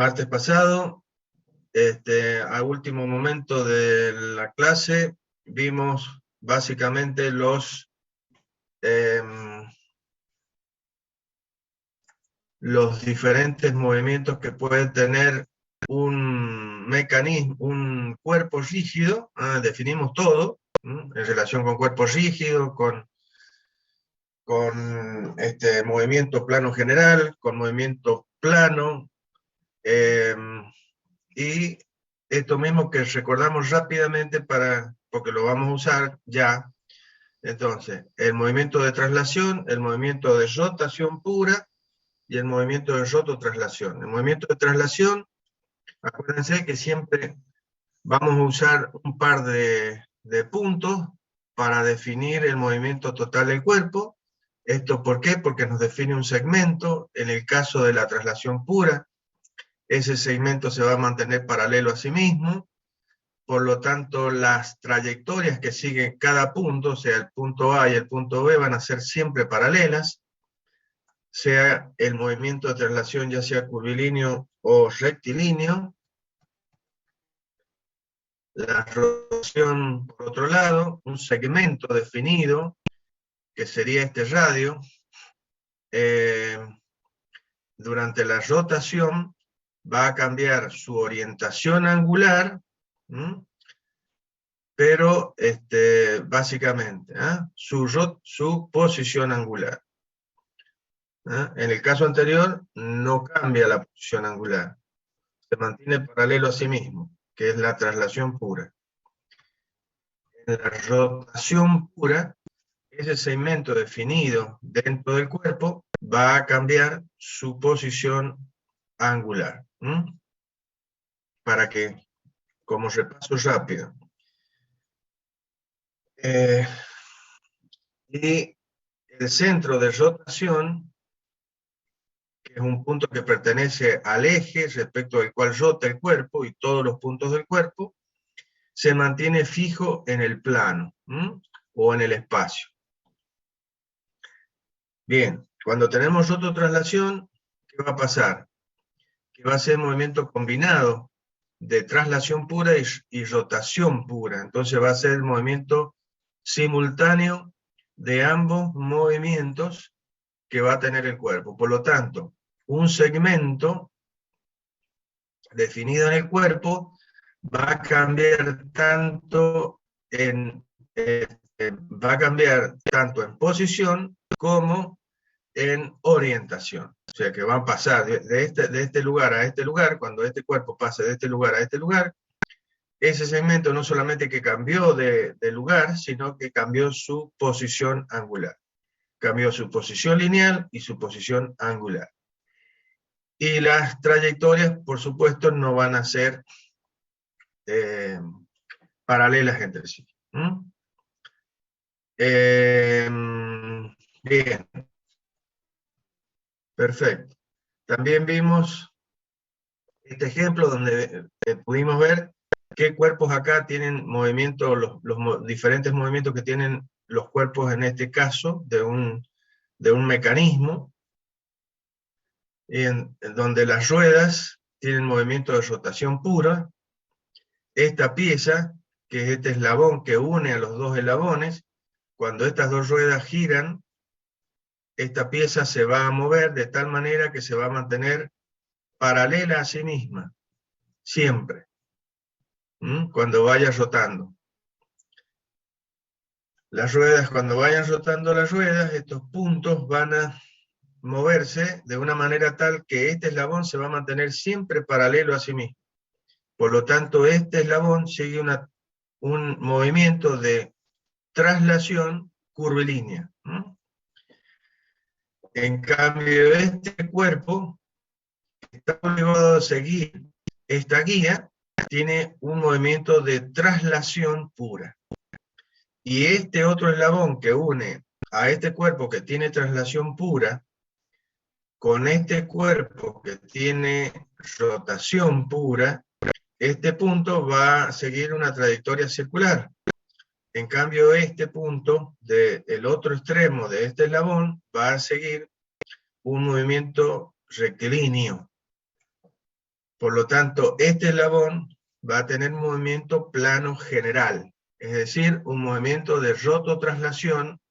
martes pasado, a último momento de la clase, vimos básicamente los diferentes movimientos que puede tener un mecanismo, un cuerpo rígido. Definimos todo en relación con cuerpo rígido, con movimiento plano general, con movimiento plano, y esto mismo que recordamos rápidamente porque lo vamos a usar ya. Entonces, el movimiento de traslación, el movimiento de rotación pura y el movimiento de rototraslación. El movimiento de traslación, acuérdense que siempre vamos a usar un par de puntos para definir el movimiento total del cuerpo. ¿Esto por qué? Porque nos define un segmento. En el caso de la traslación pura, ese segmento se va a mantener paralelo a sí mismo. Por lo tanto, las trayectorias que siguen cada punto, o sea, el punto A y el punto B, van a ser siempre paralelas, sea el movimiento de traslación ya sea curvilíneo o rectilíneo. La rotación, por otro lado, un segmento definido, que sería este radio, durante la rotación va a cambiar su orientación angular, pero básicamente su posición angular. En el caso anterior no cambia la posición angular, se mantiene paralelo a sí mismo, que es la traslación pura. En la rotación pura, ese segmento definido dentro del cuerpo va a cambiar su posición angular. Para que, como repaso rápido, y el centro de rotación, que es un punto que pertenece al eje respecto del cual rota el cuerpo y todos los puntos del cuerpo, se mantiene fijo en el plano o en el espacio. Bien, cuando tenemos rototraslación, ¿qué va a pasar? Que va a ser movimiento combinado de traslación pura y rotación pura. Entonces va a ser el movimiento simultáneo de ambos movimientos que va a tener el cuerpo. Por lo tanto, un segmento definido en el cuerpo va a cambiar tanto en posición como en orientación. O sea que van a pasar de este lugar a este lugar. Cuando este cuerpo pase de este lugar a este lugar, ese segmento no solamente que cambió de lugar, sino que cambió su posición angular. Cambió su posición lineal y su posición angular. Y las trayectorias, por supuesto, no van a ser paralelas entre sí. Bien. Perfecto. También vimos este ejemplo donde pudimos ver qué cuerpos acá tienen movimiento, los diferentes movimientos que tienen los cuerpos en este caso de un mecanismo, en donde las ruedas tienen movimiento de rotación pura. Esta pieza, que es este eslabón que une a los dos eslabones, cuando estas dos ruedas giran, esta pieza se va a mover de tal manera que se va a mantener paralela a sí misma, siempre, cuando vaya rotando. Las ruedas, cuando vayan rotando las ruedas, estos puntos van a moverse de una manera tal que este eslabón se va a mantener siempre paralelo a sí mismo. Por lo tanto, este eslabón sigue un movimiento de traslación curvilínea. En cambio, este cuerpo está obligado a seguir esta guía, tiene un movimiento de traslación pura. Y este otro eslabón que une a este cuerpo que tiene traslación pura, con este cuerpo que tiene rotación pura, este punto va a seguir una trayectoria circular. En cambio, este punto del otro extremo de este eslabón va a seguir un movimiento rectilíneo. Por lo tanto, este eslabón va a tener movimiento plano general, es decir, un movimiento de rototraslación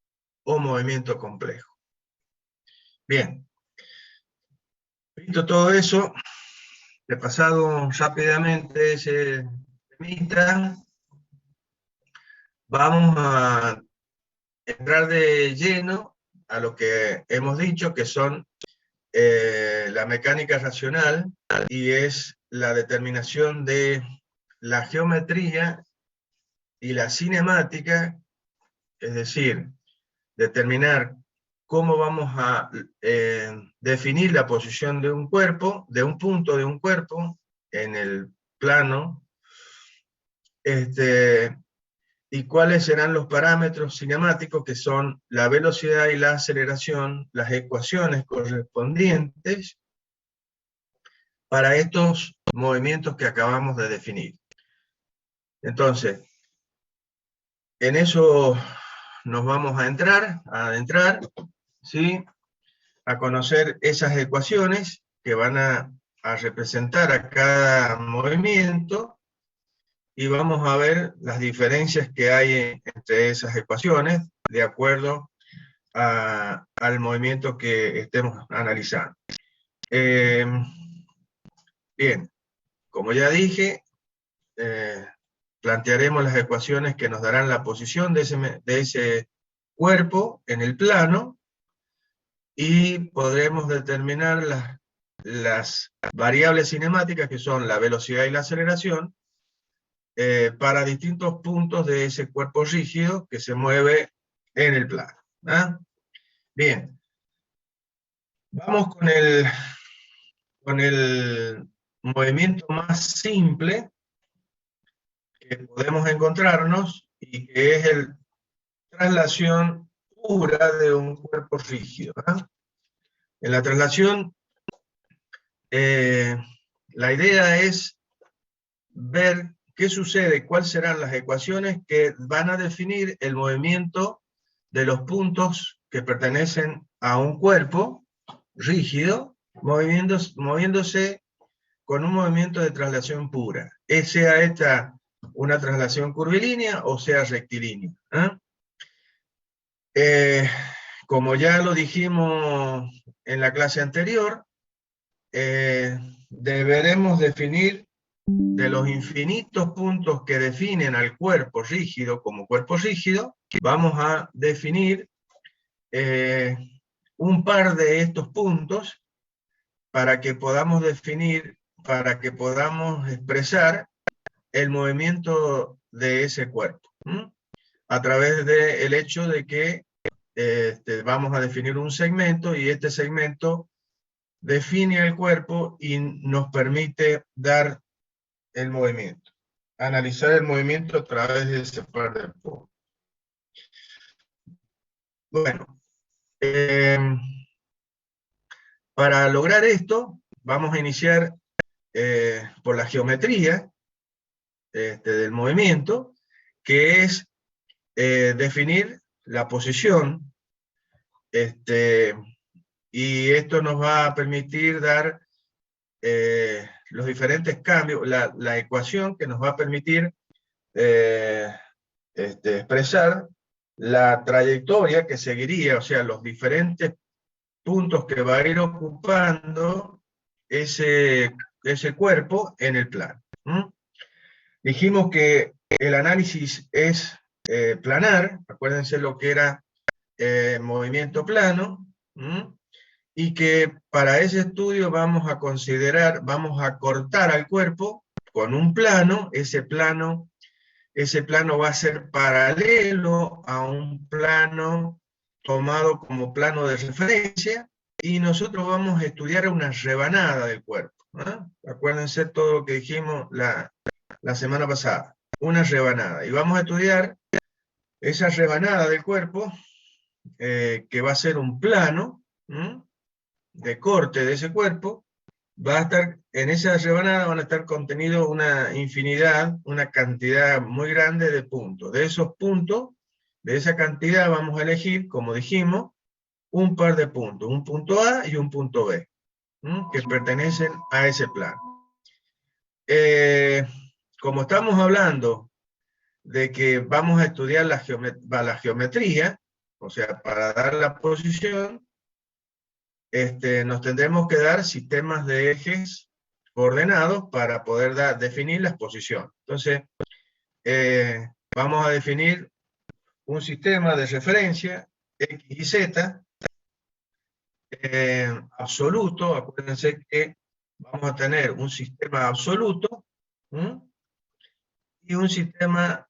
o movimiento complejo. Bien, visto todo eso, he pasado rápidamente ese temita, vamos a entrar de lleno a lo que hemos dicho, que son la mecánica racional, y es la determinación de la geometría y la cinemática, es decir, determinar cómo vamos a definir la posición de un cuerpo, de un punto de un cuerpo en el plano, y cuáles serán los parámetros cinemáticos, que son la velocidad y la aceleración, las ecuaciones correspondientes para estos movimientos que acabamos de definir. Entonces, en eso nos vamos a adentrar, ¿sí? A conocer esas ecuaciones que van a representar a cada movimiento, y vamos a ver las diferencias que hay entre esas ecuaciones de acuerdo al movimiento que estemos analizando. Bien, como ya dije, plantearemos las ecuaciones que nos darán la posición de ese cuerpo en el plano, y podremos determinar las variables cinemáticas, que son la velocidad y la aceleración, para distintos puntos de ese cuerpo rígido que se mueve en el plano. ¿Ah? Bien, vamos con el movimiento más simple que podemos encontrarnos, y que es el traslación pura de un cuerpo rígido. ¿Ah? En la traslación, la idea es ver qué sucede, cuáles serán las ecuaciones que van a definir el movimiento de los puntos que pertenecen a un cuerpo rígido, moviéndose con un movimiento de traslación pura, sea esta una traslación curvilínea o sea rectilínea. Como ya lo dijimos en la clase anterior, deberemos definir de los infinitos puntos que definen al cuerpo rígido como cuerpo rígido, vamos a definir un par de estos puntos para que podamos expresar el movimiento de ese cuerpo, a través del hecho de que vamos a definir un segmento, y este segmento define el cuerpo y nos permite dar el movimiento, analizar el movimiento a través de ese par de puntos. Bueno, para lograr esto, vamos a iniciar por la geometría del movimiento, que es definir la posición, y esto nos va a permitir dar los diferentes cambios, la ecuación que nos va a permitir expresar la trayectoria que seguiría, o sea, los diferentes puntos que va a ir ocupando ese cuerpo en el plano. Dijimos que el análisis es planar, acuérdense lo que era movimiento plano, y que para ese estudio vamos a cortar al cuerpo con un plano. Ese plano va a ser paralelo a un plano tomado como plano de referencia, y nosotros vamos a estudiar una rebanada del cuerpo. Acuérdense todo lo que dijimos la semana pasada, una rebanada, y vamos a estudiar esa rebanada del cuerpo, que va a ser un plano de corte de ese cuerpo. Va a estar, en esa rebanada van a estar contenidos una cantidad muy grande de puntos. De esos puntos, de esa cantidad, vamos a elegir, como dijimos, un par de puntos, un punto A y un punto B, que pertenecen a ese plano. como estamos hablando de que vamos a estudiar la geometría, o sea, para dar la posición, nos tendremos que dar sistemas de ejes coordenados para poder definir las posiciones. Entonces, vamos a definir un sistema de referencia, X y Z, absoluto. Acuérdense que vamos a tener un sistema absoluto, y un sistema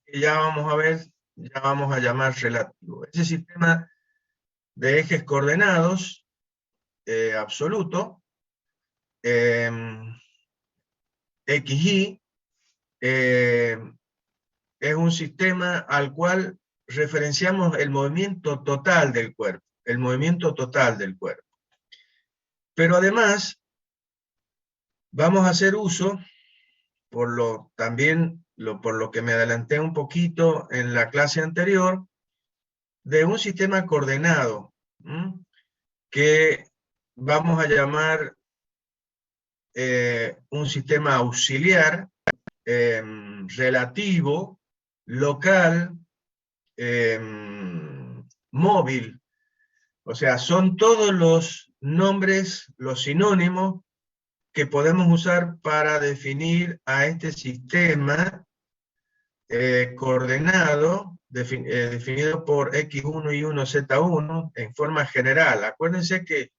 que ya vamos a ver, ya vamos a llamar relativo. Ese sistema de ejes coordenados absoluto, XY, es un sistema al cual referenciamos el movimiento total del cuerpo, el movimiento total del cuerpo. Pero además, vamos a hacer uso, por lo que me adelanté un poquito en la clase anterior, de un sistema coordenado, que vamos a llamar un sistema auxiliar, relativo, local, móvil. O sea, son todos los nombres, los sinónimos que podemos usar para definir a este sistema coordenado, definido por X1, Y1, Z1, en forma general. Acuérdense que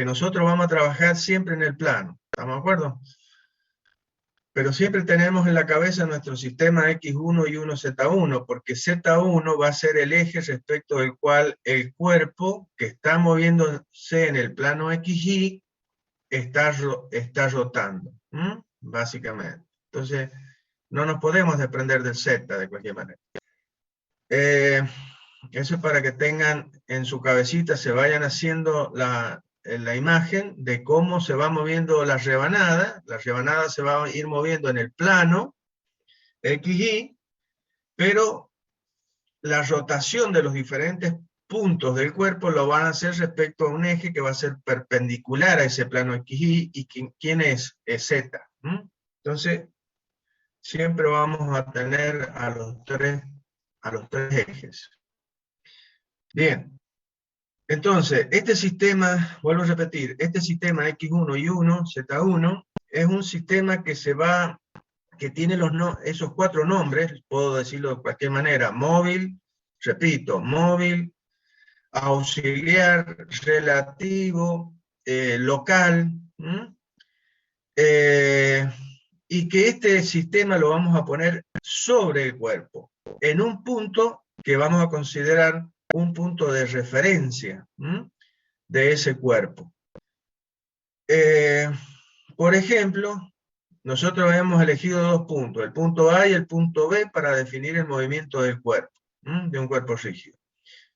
nosotros vamos a trabajar siempre en el plano, ¿estamos de acuerdo? Pero siempre tenemos en la cabeza nuestro sistema X1, Y1, Z1, porque Z1 va a ser el eje respecto del cual el cuerpo que está moviéndose en el plano XY está rotando, básicamente. Entonces, no nos podemos desprender del Z de cualquier manera. Eso es para que tengan en su cabecita, se vayan haciendo la imagen de cómo se va moviendo la rebanada se va a ir moviendo en el plano XY, pero la rotación de los diferentes puntos del cuerpo lo van a hacer respecto a un eje que va a ser perpendicular a ese plano XY, y ¿quién es? Es Z. Entonces, siempre vamos a tener a los tres ejes. Bien. Entonces, este sistema, vuelvo a repetir, este sistema X1, Y1, Z1, es un sistema que tiene esos cuatro nombres, puedo decirlo de cualquier manera: móvil, repito, móvil, auxiliar, relativo, local, y que este sistema lo vamos a poner sobre el cuerpo, en un punto que vamos a considerar un punto de referencia de ese cuerpo. Por ejemplo, nosotros hemos elegido dos puntos, el punto A y el punto B, para definir el movimiento del cuerpo, de un cuerpo rígido.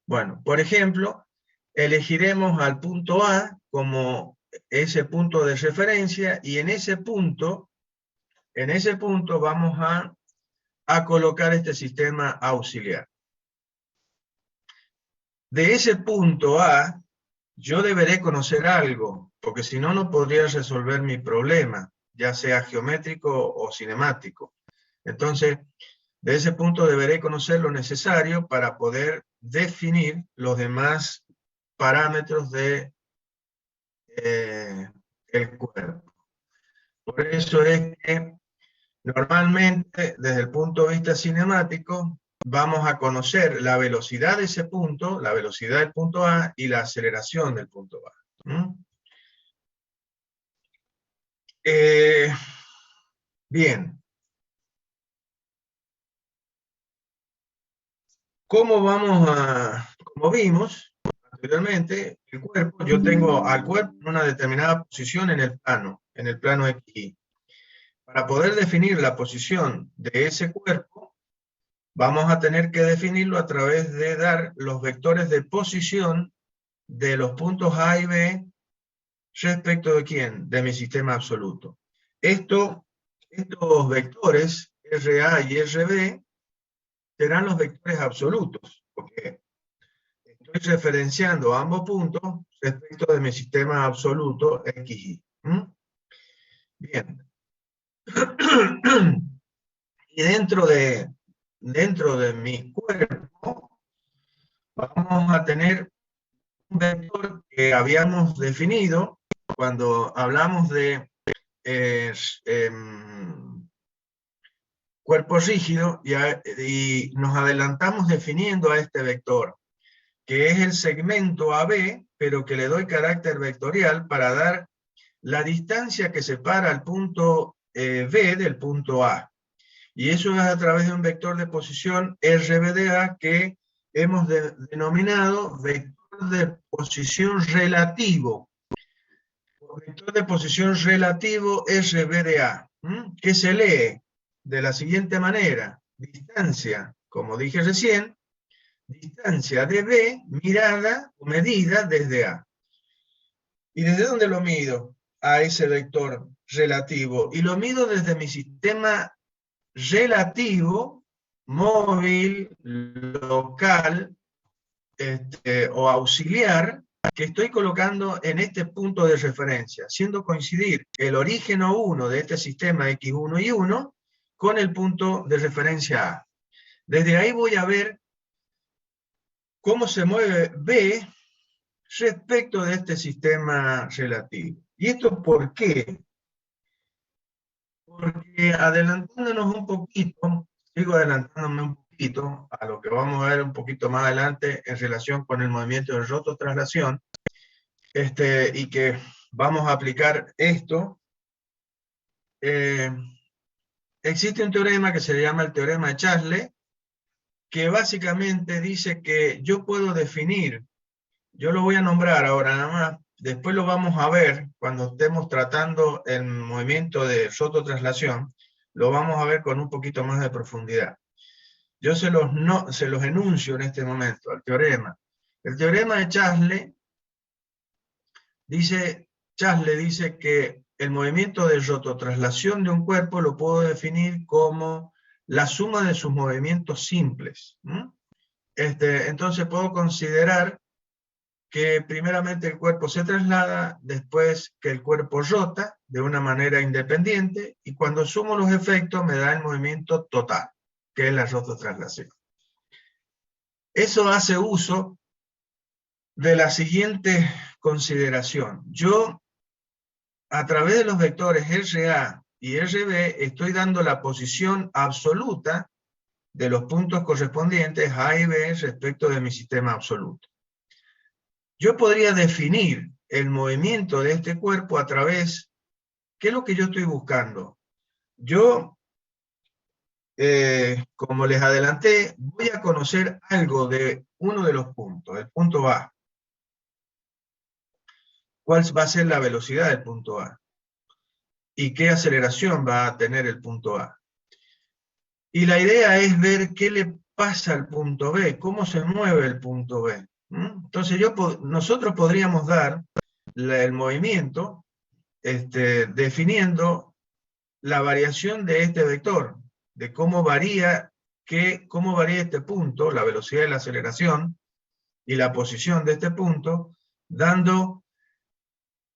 Bueno, por ejemplo, elegiremos al punto A como ese punto de referencia, y en ese punto vamos a colocar este sistema auxiliar. De ese punto A, yo deberé conocer algo, porque si no, no podría resolver mi problema, ya sea geométrico o cinemático. Entonces, de ese punto deberé conocer lo necesario para poder definir los demás parámetros del cuerpo. Por eso es que normalmente, desde el punto de vista cinemático, vamos a conocer la velocidad de ese punto, la velocidad del punto A y la aceleración del punto A. Bien. Como vimos anteriormente, el cuerpo, yo tengo al cuerpo en una determinada posición en el plano XY. Para poder definir la posición de ese cuerpo, vamos a tener que definirlo a través de dar los vectores de posición de los puntos A y B respecto de ¿quién? De mi sistema absoluto. Estos vectores, RA y RB, serán los vectores absolutos, porque estoy referenciando ambos puntos respecto de mi sistema absoluto XY. Bien. Y dentro de mi cuerpo vamos a tener un vector que habíamos definido cuando hablamos de cuerpo rígido y nos adelantamos definiendo a este vector, que es el segmento AB, pero que le doy carácter vectorial para dar la distancia que separa el punto B del punto A. Y eso es a través de un vector de posición RBDA que hemos denominado vector de posición relativo. Vector de posición relativo RBDA, que se lee de la siguiente manera: distancia, como dije recién, distancia de B mirada o medida desde A. ¿Y desde dónde lo mido a ese vector relativo? Y lo mido desde mi sistema relativo, móvil, local o auxiliar, que estoy colocando en este punto de referencia, haciendo coincidir el orígeno 1 de este sistema X1 y 1 con el punto de referencia A. Desde ahí voy a ver cómo se mueve B respecto de este sistema relativo. ¿Y esto por qué? Porque adelantándonos un poquito, sigo adelantándome un poquito a lo que vamos a ver un poquito más adelante en relación con el movimiento de rototraslación, y que vamos a aplicar esto. Existe un teorema que se llama el teorema de Chasles, que básicamente dice que yo puedo definir, yo lo voy a nombrar ahora nada más, después lo vamos a ver cuando estemos tratando el movimiento de rototraslación, lo vamos a ver con un poquito más de profundidad. Yo se los enuncio en este momento, el teorema. El teorema de Chasles dice que el movimiento de rototraslación de un cuerpo lo puedo definir como la suma de sus movimientos simples. Entonces puedo considerar que primeramente el cuerpo se traslada, después que el cuerpo rota de una manera independiente, y cuando sumo los efectos me da el movimiento total, que es la rototraslación. Eso hace uso de la siguiente consideración. Yo, a través de los vectores RA y RB, estoy dando la posición absoluta de los puntos correspondientes A y B respecto de mi sistema absoluto. Yo podría definir el movimiento de este cuerpo a través, ¿qué es lo que yo estoy buscando? Yo, como les adelanté, voy a conocer algo de uno de los puntos, el punto A. ¿Cuál va a ser la velocidad del punto A? ¿Y qué aceleración va a tener el punto A? Y la idea es ver qué le pasa al punto B, cómo se mueve el punto B. Entonces nosotros podríamos dar el movimiento definiendo la variación de este vector, de cómo varía este punto, la velocidad de la aceleración y la posición de este punto, dando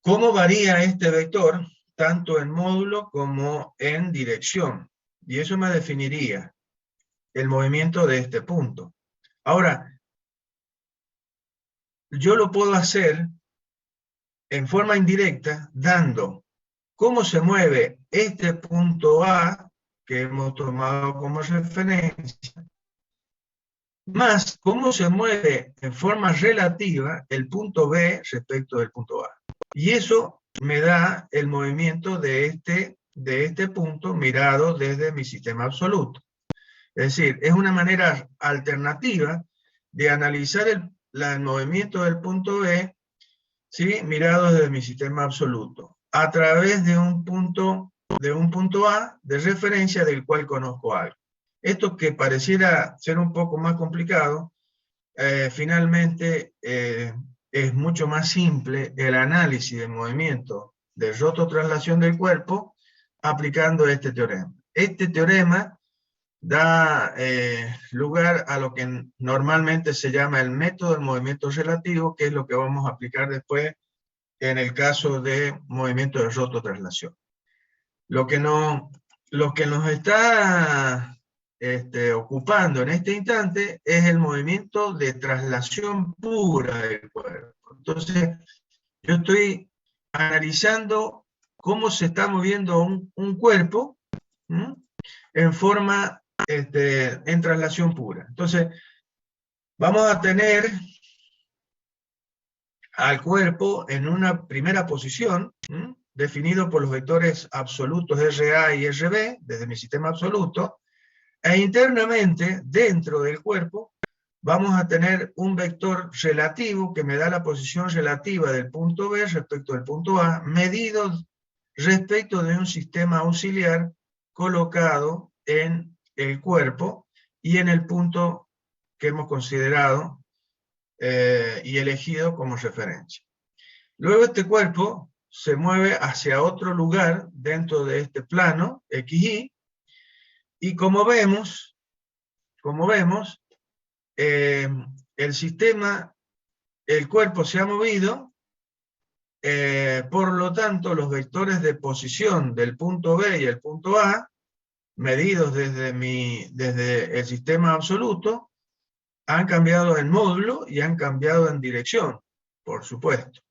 cómo varía este vector tanto en módulo como en dirección. Y eso me definiría el movimiento de este punto. Ahora, yo lo puedo hacer en forma indirecta dando cómo se mueve este punto A que hemos tomado como referencia, más cómo se mueve en forma relativa el punto B respecto del punto A. Y eso me da el movimiento de este punto mirado desde mi sistema absoluto. Es decir, es una manera alternativa de analizar el movimiento del punto B, ¿sí?, mirado desde mi sistema absoluto, a través de un punto A de referencia del cual conozco algo. Esto, que pareciera ser un poco más complicado, finalmente es mucho más simple el análisis del movimiento de rototraslación del cuerpo aplicando este teorema. Este teorema da lugar a lo que normalmente se llama el método del movimiento relativo, que es lo que vamos a aplicar después en el caso de movimiento de rototraslación. Lo que nos está ocupando en este instante es el movimiento de traslación pura del cuerpo. Entonces, yo estoy analizando cómo se está moviendo un cuerpo, ¿m?, en forma, en traslación pura. Entonces, vamos a tener al cuerpo en una primera posición, ¿m?, definido por los vectores absolutos RA y RB, desde mi sistema absoluto, e internamente, dentro del cuerpo, vamos a tener un vector relativo que me da la posición relativa del punto B respecto del punto A, medido respecto de un sistema auxiliar colocado en el cuerpo y en el punto que hemos considerado y elegido como referencia. Luego este cuerpo se mueve hacia otro lugar dentro de este plano, XY, y como vemos, el sistema, el cuerpo se ha movido, por lo tanto los vectores de posición del punto B y el punto A, medidos desde el sistema absoluto, han cambiado en módulo y han cambiado en dirección, por supuesto.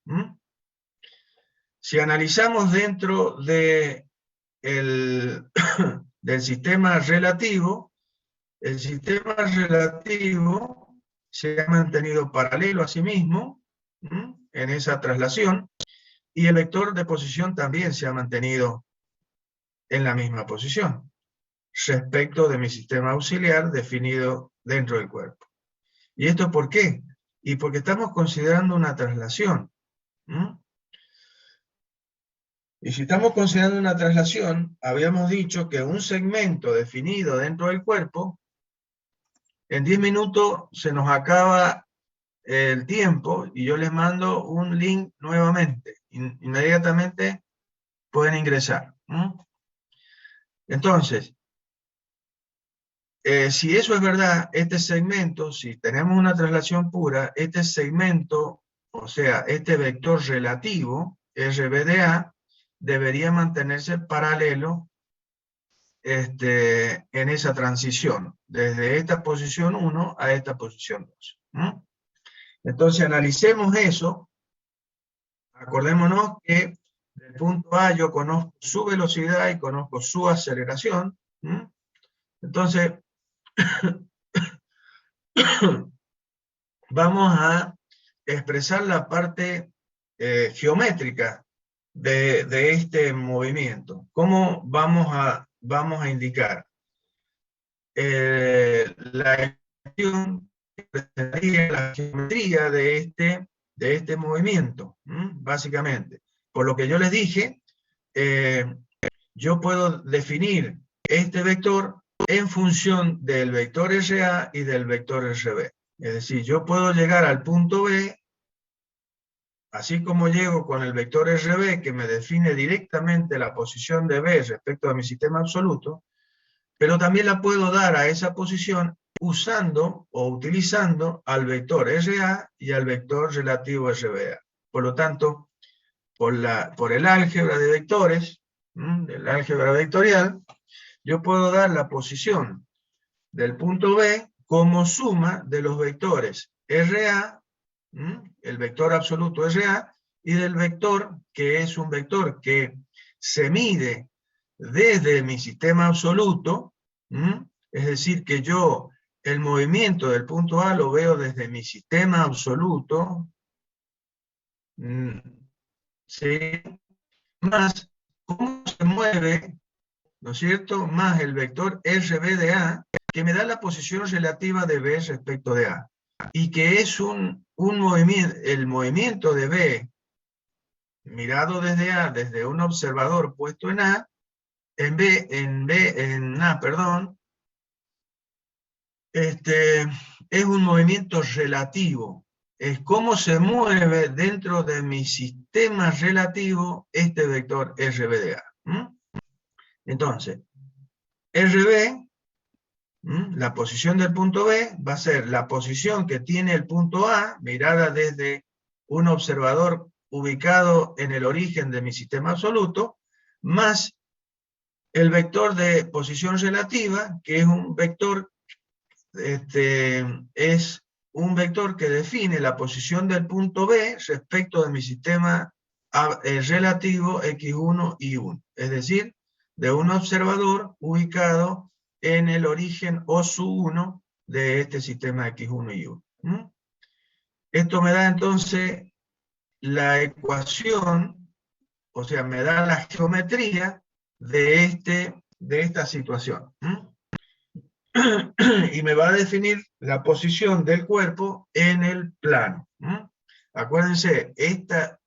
Si analizamos dentro del sistema relativo, el sistema relativo se ha mantenido paralelo a sí mismo en esa traslación, y el vector de posición también se ha mantenido en la misma posición respecto de mi sistema auxiliar definido dentro del cuerpo. ¿Y esto por qué? Y porque estamos considerando una traslación. Y si estamos considerando una traslación, habíamos dicho que un segmento definido dentro del cuerpo, en 10 minutos se nos acaba el tiempo y yo les mando un link nuevamente. Inmediatamente pueden ingresar. Entonces, si eso es verdad, este segmento, si tenemos una traslación pura, este segmento, o sea, este vector relativo, RBDA, debería mantenerse paralelo en esa transición, desde esta posición 1 a esta posición 2. Entonces analicemos eso, acordémonos que del punto A yo conozco su velocidad y conozco su aceleración. Entonces, vamos a expresar la parte geométrica de este movimiento. ¿Cómo vamos a indicar? La ecuación representaría la geometría de este movimiento, básicamente. Por lo que yo les dije, yo puedo definir este vector en función del vector RA y del vector RB. Es decir, yo puedo llegar al punto B, así como llego con el vector RB, que me define directamente la posición de B respecto a mi sistema absoluto, pero también la puedo dar a esa posición usando o utilizando al vector RA y al vector relativo RBA. Por lo tanto, por el álgebra de vectores, el álgebra vectorial, yo puedo dar la posición del punto B como suma de los vectores RA, el vector absoluto RA, y del vector, que es un vector que se mide desde mi sistema absoluto, es decir, que yo el movimiento del punto A lo veo desde mi sistema absoluto, ¿sí?, más cómo se mueve, ¿no es cierto?, más el vector RB de A, que me da la posición relativa de B respecto de A, y que es un movimiento, el movimiento de B mirado desde A, desde un observador puesto en A, en A, perdón, es un movimiento relativo. Es cómo se mueve dentro de mi sistema relativo este vector RBDA. Entonces, RB, la posición del punto B, va a ser la posición que tiene el punto A, mirada desde un observador ubicado en el origen de mi sistema absoluto, más el vector de posición relativa, que es un vector, es un vector que define la posición del punto B respecto de mi sistema relativo X1 y 1, es decir, de un observador ubicado en el origen O1 de este sistema X1 y 1. Esto me da entonces la ecuación, o sea, me da la geometría de esta situación. Y me va a definir la posición del cuerpo en el plano. Acuérdense, esta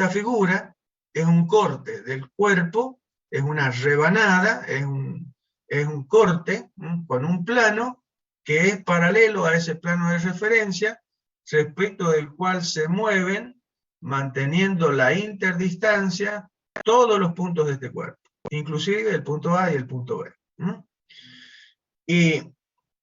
figura es un corte del cuerpo, es una rebanada, es un corte con un plano que es paralelo a ese plano de referencia, respecto del cual se mueven, manteniendo la interdistancia, todos los puntos de este cuerpo, inclusive el punto A y el punto B. Y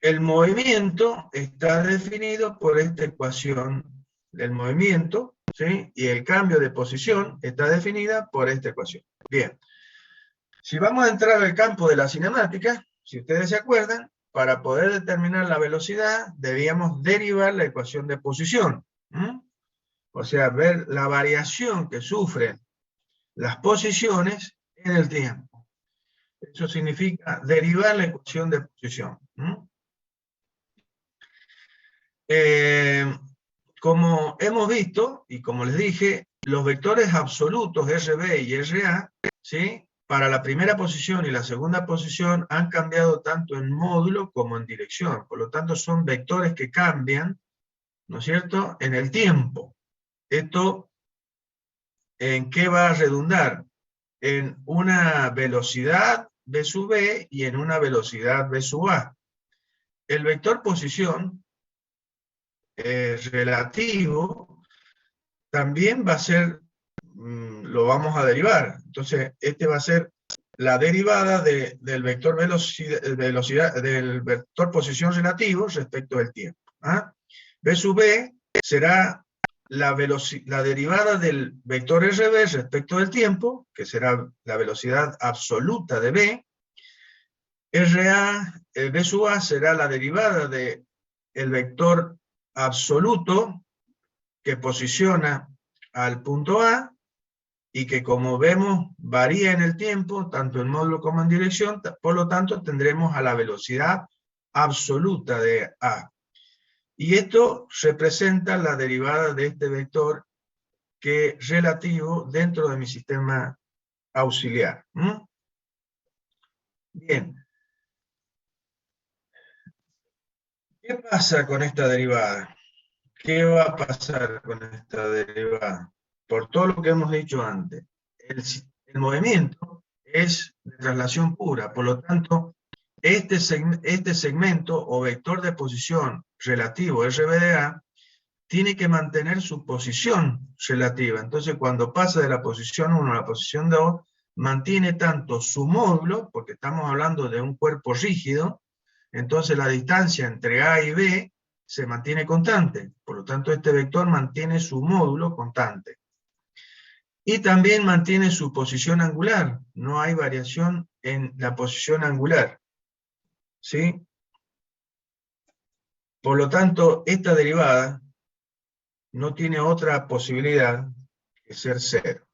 el movimiento está definido por esta ecuación del movimiento, ¿sí? Y el cambio de posición está definida por esta ecuación. Bien, si vamos a entrar al campo de la cinemática, si ustedes se acuerdan, para poder determinar la velocidad debíamos derivar la ecuación de posición. O sea, ver la variación que sufren las posiciones en el tiempo. Eso significa derivar la ecuación de posición. Como hemos visto, y como les dije, los vectores absolutos RB y RA, ¿sí?, para la primera posición y la segunda posición han cambiado tanto en módulo como en dirección. Por lo tanto, son vectores que cambian, ¿no es cierto?, en el tiempo. ¿Esto en qué va a redundar? En una velocidad v sub b y en una velocidad v sub a. El vector posición relativo también va a ser, lo vamos a derivar. Entonces, este va a ser la derivada del vector velocidad, del vector posición relativo respecto del tiempo. V sub b será la derivada del vector RB respecto del tiempo, que será la velocidad absoluta de B. RA, V sub A será la derivada del vector absoluto que posiciona al punto A y que, como vemos, varía en el tiempo, tanto en módulo como en dirección, por lo tanto tendremos a la velocidad absoluta de A. Y esto representa la derivada de este vector que es relativo dentro de mi sistema auxiliar. Bien. ¿Qué pasa con esta derivada? ¿Qué va a pasar con esta derivada? Por todo lo que hemos dicho antes, el movimiento es de traslación pura, por lo tanto, este segmento o vector de posición relativo RBDA tiene que mantener su posición relativa. Entonces, cuando pasa de la posición 1 a la posición 2, mantiene tanto su módulo, porque estamos hablando de un cuerpo rígido, entonces la distancia entre A y B se mantiene constante. Por lo tanto, este vector mantiene su módulo constante. Y también mantiene su posición angular. No hay variación en la posición angular. ¿Sí? Por lo tanto, esta derivada no tiene otra posibilidad que ser cero.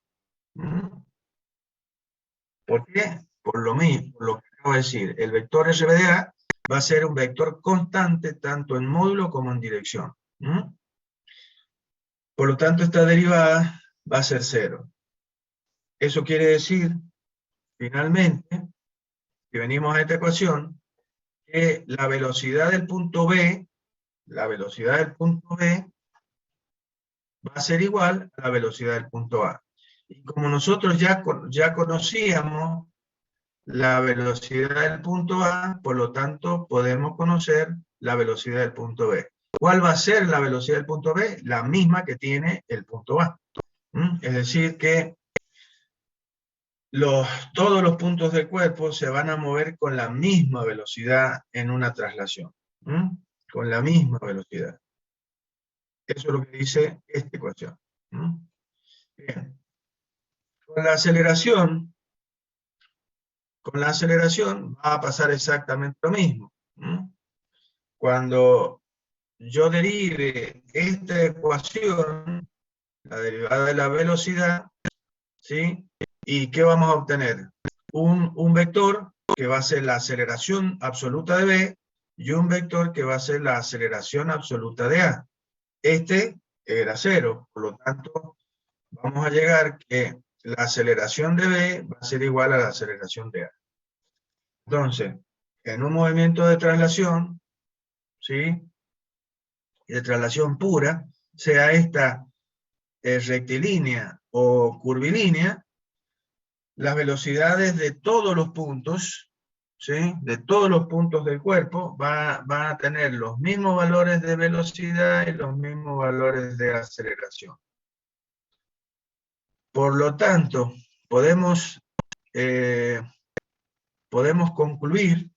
¿Por qué? Por lo mismo, por lo que acabo de decir. El vector RBDA va a ser un vector constante tanto en módulo como en dirección. Por lo tanto, esta derivada va a ser cero. Eso quiere decir, finalmente, que venimos a esta ecuación, que la velocidad del punto B, va a ser igual a la velocidad del punto A. Y como nosotros ya conocíamos la velocidad del punto A, por lo tanto podemos conocer la velocidad del punto B. ¿Cuál va a ser la velocidad del punto B? La misma que tiene el punto A. Es decir que todos los puntos del cuerpo se van a mover con la misma velocidad en una traslación. Con la misma velocidad. Eso es lo que dice esta ecuación. Bien. Con la aceleración, Con la aceleración va a pasar exactamente lo mismo. Cuando yo derive esta ecuación, la derivada de la velocidad, ¿sí? ¿Y qué vamos a obtener? Un vector que va a ser la aceleración absoluta de B y un vector que va a ser la aceleración absoluta de A. Este era 0, por lo tanto, vamos a llegar que la aceleración de B va a ser igual a la aceleración de A. Entonces, en un movimiento de traslación, ¿sí? De traslación pura, sea esta rectilínea o curvilínea, las velocidades de todos los puntos, ¿sí? De todos los puntos del cuerpo, van a tener los mismos valores de velocidad y los mismos valores de aceleración. Por lo tanto, podemos concluir,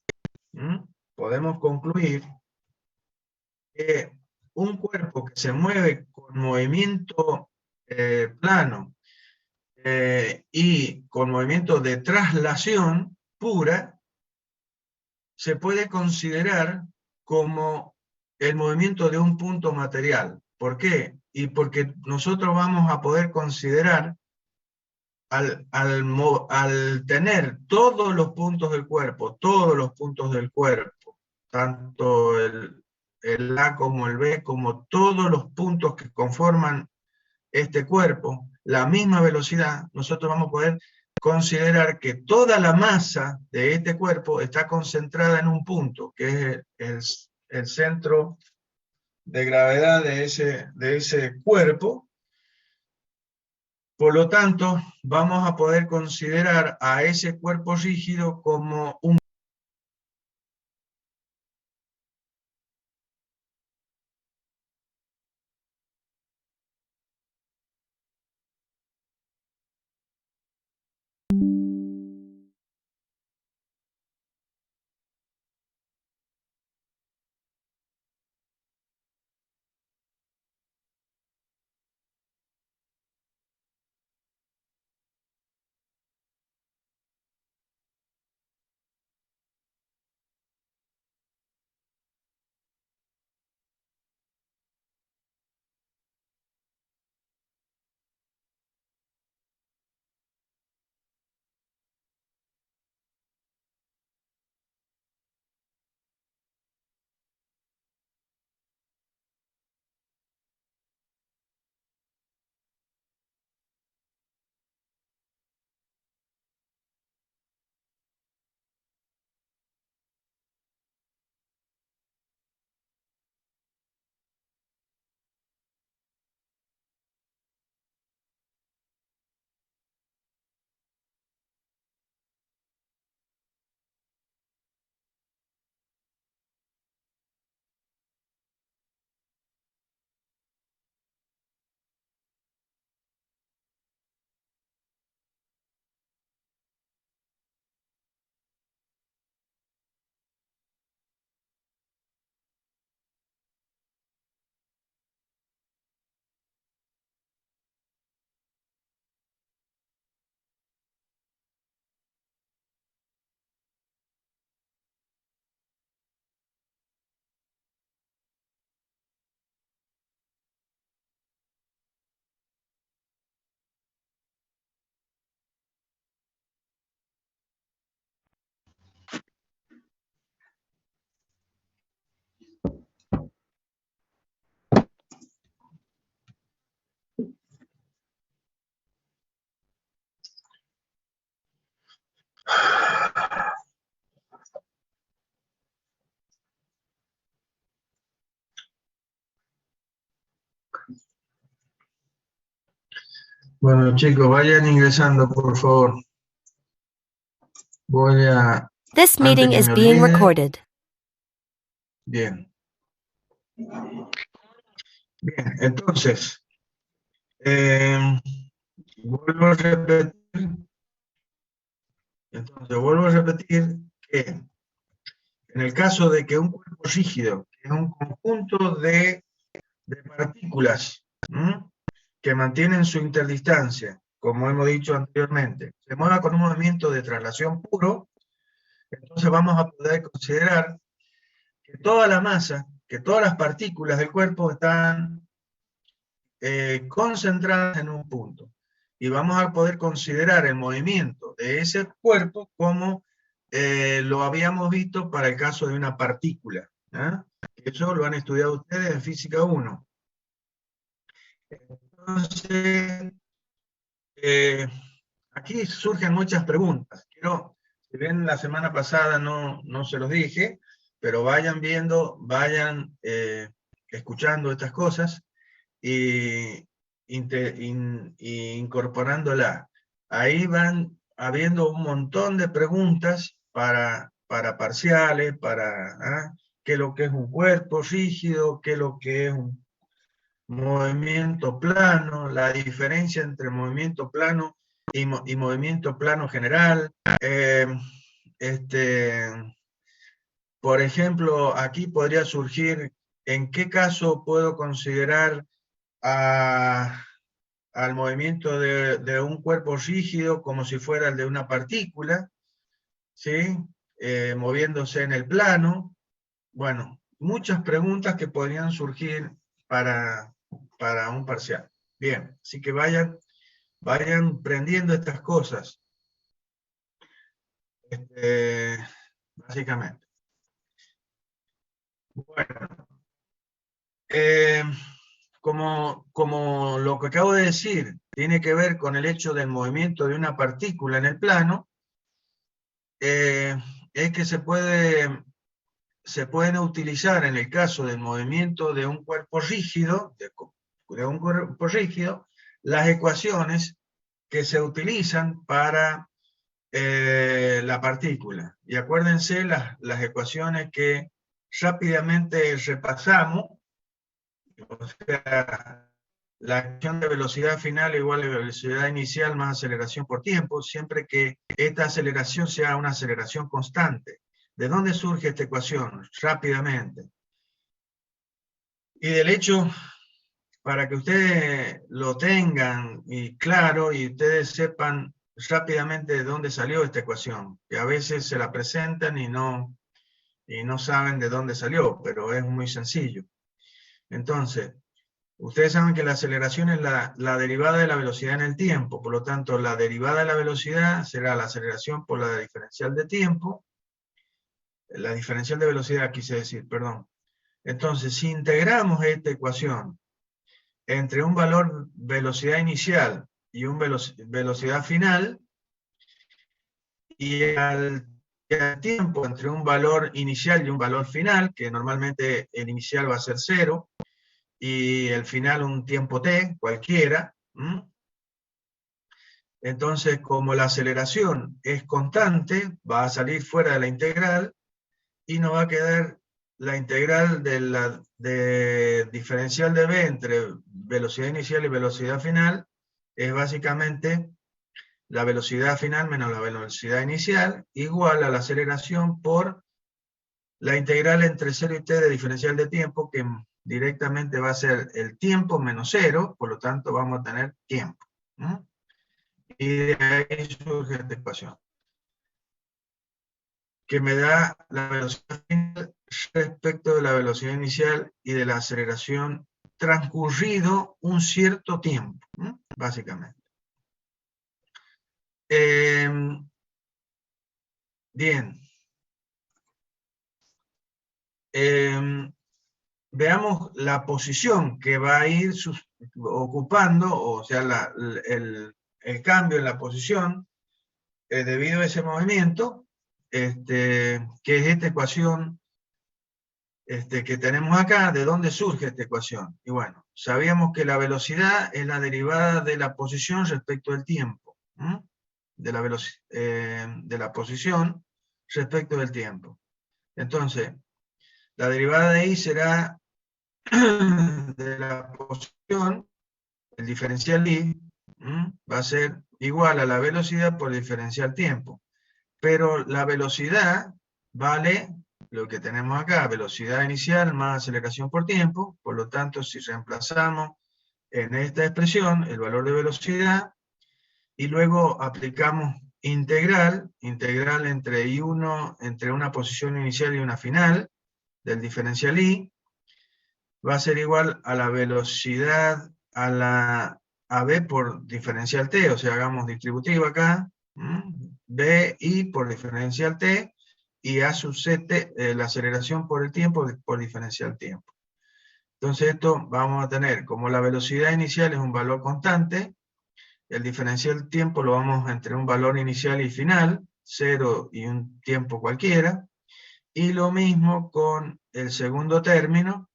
que un cuerpo que se mueve con movimiento plano y con movimiento de traslación pura, se puede considerar como el movimiento de un punto material. ¿Por qué? Y porque nosotros vamos a poder considerar, al tener todos los puntos del cuerpo, tanto el A como el B, como todos los puntos que conforman este cuerpo, la misma velocidad, nosotros vamos a poder considerar que toda la masa de este cuerpo está concentrada en un punto, que es el centro de gravedad de ese cuerpo. Por lo tanto, vamos a poder considerar a ese cuerpo rígido como un... Bueno, chicos, vayan ingresando, por favor. Voy a... This meeting is being recorded. Bien. Bien, entonces, vuelvo a repetir que en el caso de que un cuerpo rígido, que es un conjunto de partículas que mantienen su interdistancia, como hemos dicho anteriormente, se mueva con un movimiento de traslación puro, Entonces vamos a poder considerar que toda la masa, que todas las partículas del cuerpo están concentradas en un punto. Y vamos a poder considerar el movimiento de ese cuerpo como lo habíamos visto para el caso de una partícula. Eso lo han estudiado ustedes en Física 1. Entonces, aquí surgen muchas preguntas. Si bien la semana pasada no se los dije, pero vayan viendo, vayan escuchando estas cosas y incorporándola. Ahí van habiendo un montón de preguntas para parciales, para qué es lo que es un cuerpo rígido, qué es lo que es un movimiento plano, la diferencia entre movimiento plano y movimiento plano general. Por ejemplo, aquí podría surgir en qué caso puedo considerar al movimiento de un cuerpo rígido como si fuera el de una partícula, ¿sí? Moviéndose en el plano. Bueno, muchas preguntas que podrían surgir para un parcial. Bien, así que vayan prendiendo estas cosas, básicamente. Bueno, como lo que acabo de decir tiene que ver con el hecho del movimiento de una partícula en el plano, es que se pueden utilizar en el caso del movimiento de un cuerpo rígido, las ecuaciones que se utilizan para la partícula. Y acuérdense las ecuaciones que rápidamente repasamos. O sea, la acción de velocidad final igual a velocidad inicial más aceleración por tiempo, siempre que esta aceleración sea una aceleración constante. ¿De dónde surge esta ecuación? Rápidamente. Y del hecho, para que ustedes lo tengan y claro, y ustedes sepan rápidamente de dónde salió esta ecuación, que a veces se la presentan y no saben de dónde salió, pero es muy sencillo. Entonces, ustedes saben que la aceleración es la derivada de la velocidad en el tiempo, por lo tanto, la derivada de la velocidad será la aceleración por la diferencial de tiempo, la diferencial de velocidad quise decir, perdón. Entonces, si integramos esta ecuación entre un valor velocidad inicial y un velocidad final, y al tiempo entre un valor inicial y un valor final, que normalmente el inicial va a ser 0, y el final un tiempo t, cualquiera. Entonces, como la aceleración es constante, va a salir fuera de la integral, y nos va a quedar la integral de diferencial de b entre velocidad inicial y velocidad final, es básicamente la velocidad final menos la velocidad inicial, igual a la aceleración por la integral entre 0 y t de diferencial de tiempo, que directamente va a ser el tiempo menos 0, por lo tanto vamos a tener tiempo. Y de ahí surge esta ecuación, que me da la velocidad final respecto de la velocidad inicial y de la aceleración transcurrido un cierto tiempo, básicamente. Bien. Veamos la posición que va a ir ocupando, o sea, el cambio en la posición debido a ese movimiento, que es esta ecuación que tenemos acá. ¿De dónde surge esta ecuación? Y bueno, sabíamos que la velocidad es la derivada de la posición respecto al tiempo, de la posición respecto del tiempo. Entonces, la derivada de ahí será de la posición, el diferencial i, va a ser igual a la velocidad por el diferencial tiempo. Pero la velocidad vale lo que tenemos acá, velocidad inicial más aceleración por tiempo. Por lo tanto, si reemplazamos en esta expresión el valor de velocidad y luego aplicamos integral entre I1, entre una posición inicial y una final, del diferencial I, va a ser igual a la velocidad a B por diferencial T, o sea, hagamos distributiva acá, BI por diferencial T, y A sub CT, la aceleración por el tiempo por diferencial tiempo. Entonces esto vamos a tener, como la velocidad inicial es un valor constante, el diferencial tiempo lo vamos entre un valor inicial y final, 0 y un tiempo cualquiera, y lo mismo con el segundo término,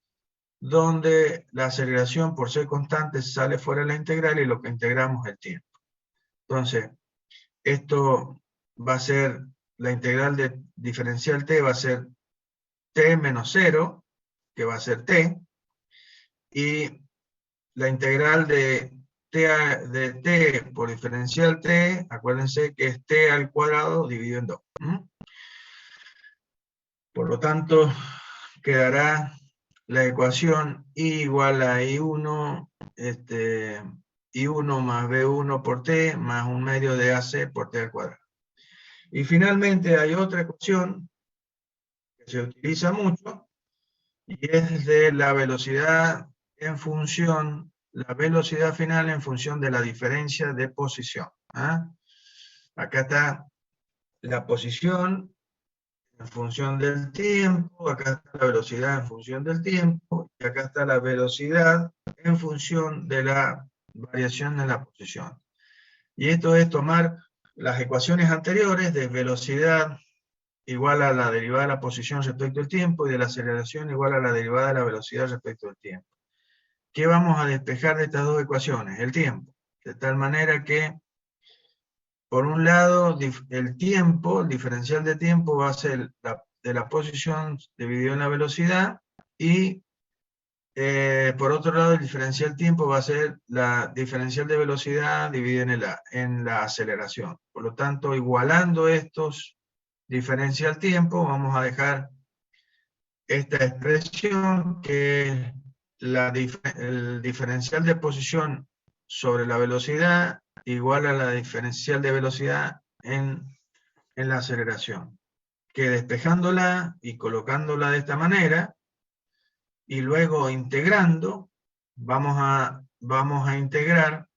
donde la aceleración por ser constante sale fuera de la integral y lo que integramos es el tiempo. Entonces, esto va a ser, la integral de diferencial t va a ser t menos 0, que va a ser t, y la integral de t por diferencial t, acuérdense que es t al cuadrado dividido en 2. Por lo tanto, quedará la ecuación I igual a I1, I1 más B1 por T, más un medio de AC por T al cuadrado. Y finalmente hay otra ecuación que se utiliza mucho, y es de la velocidad en función, la velocidad final en función de la diferencia de posición. Acá está la posición en función del tiempo, acá está la velocidad en función del tiempo, y acá está la velocidad en función de la variación de la posición. Y esto es tomar las ecuaciones anteriores de velocidad igual a la derivada de la posición respecto al tiempo, y de la aceleración igual a la derivada de la velocidad respecto al tiempo. ¿Qué vamos a despejar de estas dos ecuaciones? El tiempo. De tal manera que, por un lado, el tiempo, el diferencial de tiempo va a ser de la posición dividido en la velocidad, y por otro lado el diferencial tiempo va a ser la diferencial de velocidad dividida en la aceleración. Por lo tanto, igualando estos diferencial tiempo, vamos a dejar esta expresión que es el diferencial de posición sobre la velocidad igual a la diferencial de velocidad en la aceleración. Que despejándola y colocándola de esta manera, y luego integrando, vamos a integrar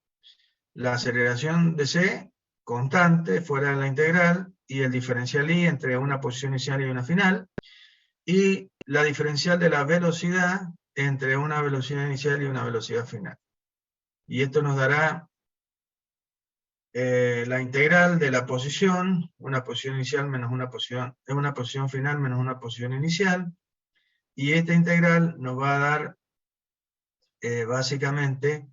la aceleración de C constante fuera de la integral, y el diferencial I entre una posición inicial y una final, y la diferencial de la velocidad entre una velocidad inicial y una velocidad final. Y esto nos dará la integral de la posición, una posición inicial menos una posición final menos una posición inicial, y esta integral nos va a dar básicamente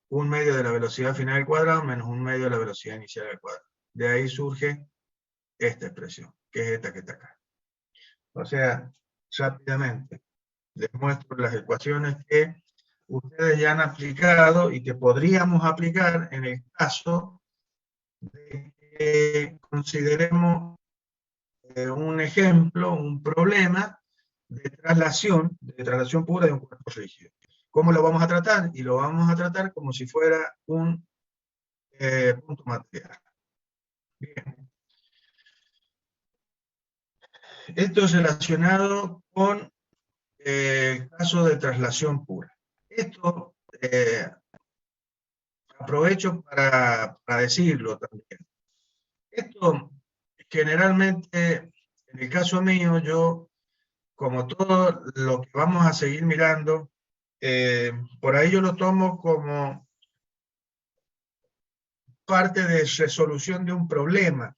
un medio de la velocidad final al cuadrado menos un medio de la velocidad inicial al cuadrado. De ahí surge esta expresión, que es esta que está acá. O sea, rápidamente les muestro las ecuaciones que ustedes ya han aplicado y que podríamos aplicar en el caso de que consideremos un ejemplo, un problema de traslación pura de un cuerpo rígido. ¿Cómo lo vamos a tratar? Y lo vamos a tratar como si fuera un punto material. Bien. Esto es relacionado con el caso de traslación pura. Esto aprovecho para decirlo también. Esto generalmente, en el caso mío, yo, como todo lo que vamos a seguir mirando, por ahí yo lo tomo como parte de resolución de un problema.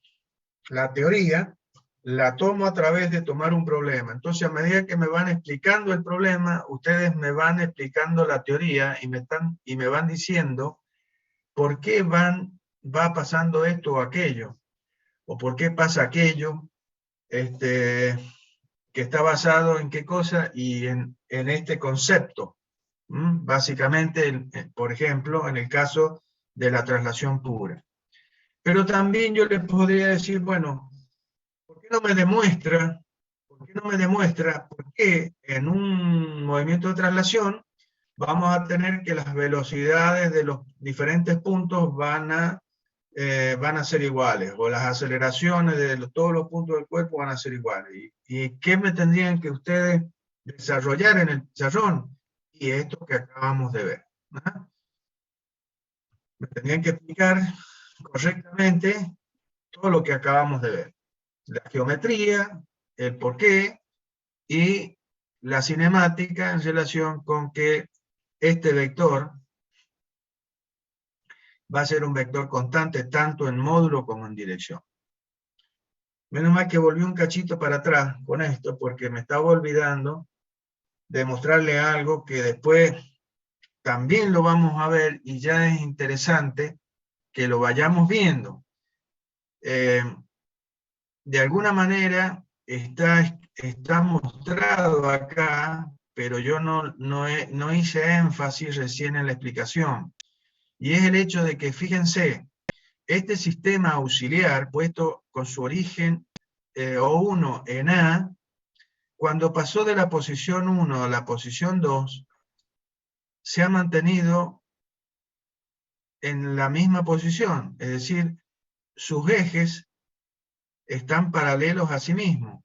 La teoría la tomo a través de tomar un problema. Entonces, a medida que me van explicando el problema, ustedes me van explicando la teoría y me van diciendo por qué va pasando esto o aquello, o por qué pasa aquello, que está basado en qué cosa y en este concepto. Básicamente, por ejemplo, en el caso de la traslación pura. Pero también yo les podría decir, bueno, ¿por qué no me demuestra por qué en un movimiento de traslación vamos a tener que las velocidades de los diferentes puntos van a van a ser iguales, o las aceleraciones de todos los puntos del cuerpo van a ser iguales. ¿Y qué me tendrían que ustedes desarrollar en el pizarrón? Y esto que acabamos de ver, ¿no? Me tendrían que explicar correctamente todo lo que acabamos de ver. La geometría, el porqué y la cinemática en relación con que este vector va a ser un vector constante tanto en módulo como en dirección. Menos mal que volví un cachito para atrás con esto porque me estaba olvidando de mostrarle algo que después también lo vamos a ver y ya es interesante que lo vayamos viendo. De alguna manera está mostrado acá, pero yo no hice énfasis recién en la explicación. Y es el hecho de que, fíjense, este sistema auxiliar, puesto con su origen O1 en A, cuando pasó de la posición 1 a la posición 2, se ha mantenido en la misma posición, es decir, sus ejes están paralelos a sí mismos,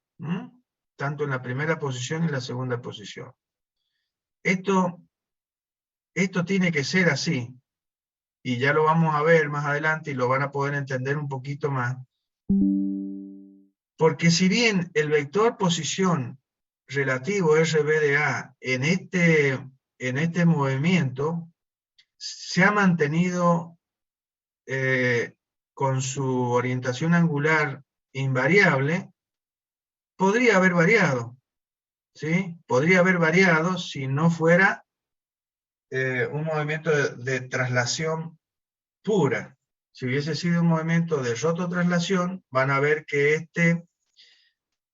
tanto en la primera posición y la segunda posición. Esto tiene que ser así, y ya lo vamos a ver más adelante y lo van a poder entender un poquito más. Porque si bien el vector posición relativo RB de A en este movimiento se ha mantenido con su orientación angular invariable, podría haber variado, ¿sí? Podría haber variado si no fuera un movimiento de traslación pura. Si hubiese sido un movimiento de rototraslación, van a ver que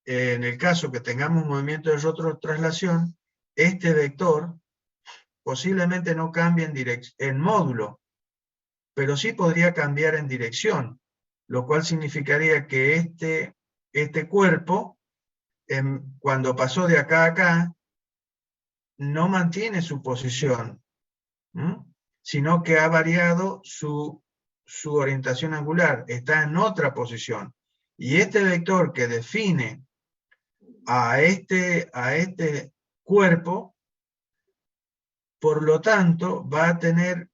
en el caso que tengamos un movimiento de rototraslación, este vector posiblemente no cambie en módulo, pero sí podría cambiar en dirección, lo cual significaría que este cuerpo, cuando pasó de acá a acá, no mantiene su posición, sino que ha variado su orientación angular, está en otra posición. Y este vector que define a este cuerpo, por lo tanto, va a tener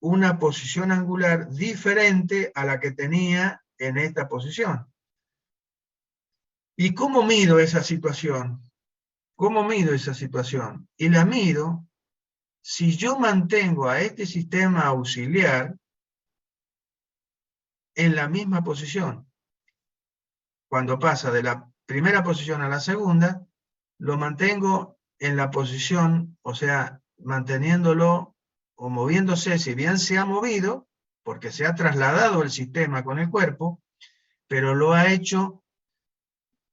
una posición angular diferente a la que tenía en esta posición. ¿Y cómo mido esa situación? ¿Cómo mido esa situación? Y la mido si yo mantengo a este sistema auxiliar en la misma posición. Cuando pasa de la primera posición a la segunda, lo mantengo en la posición, o sea, manteniéndolo o moviéndose, si bien se ha movido, porque se ha trasladado el sistema con el cuerpo, pero lo ha hecho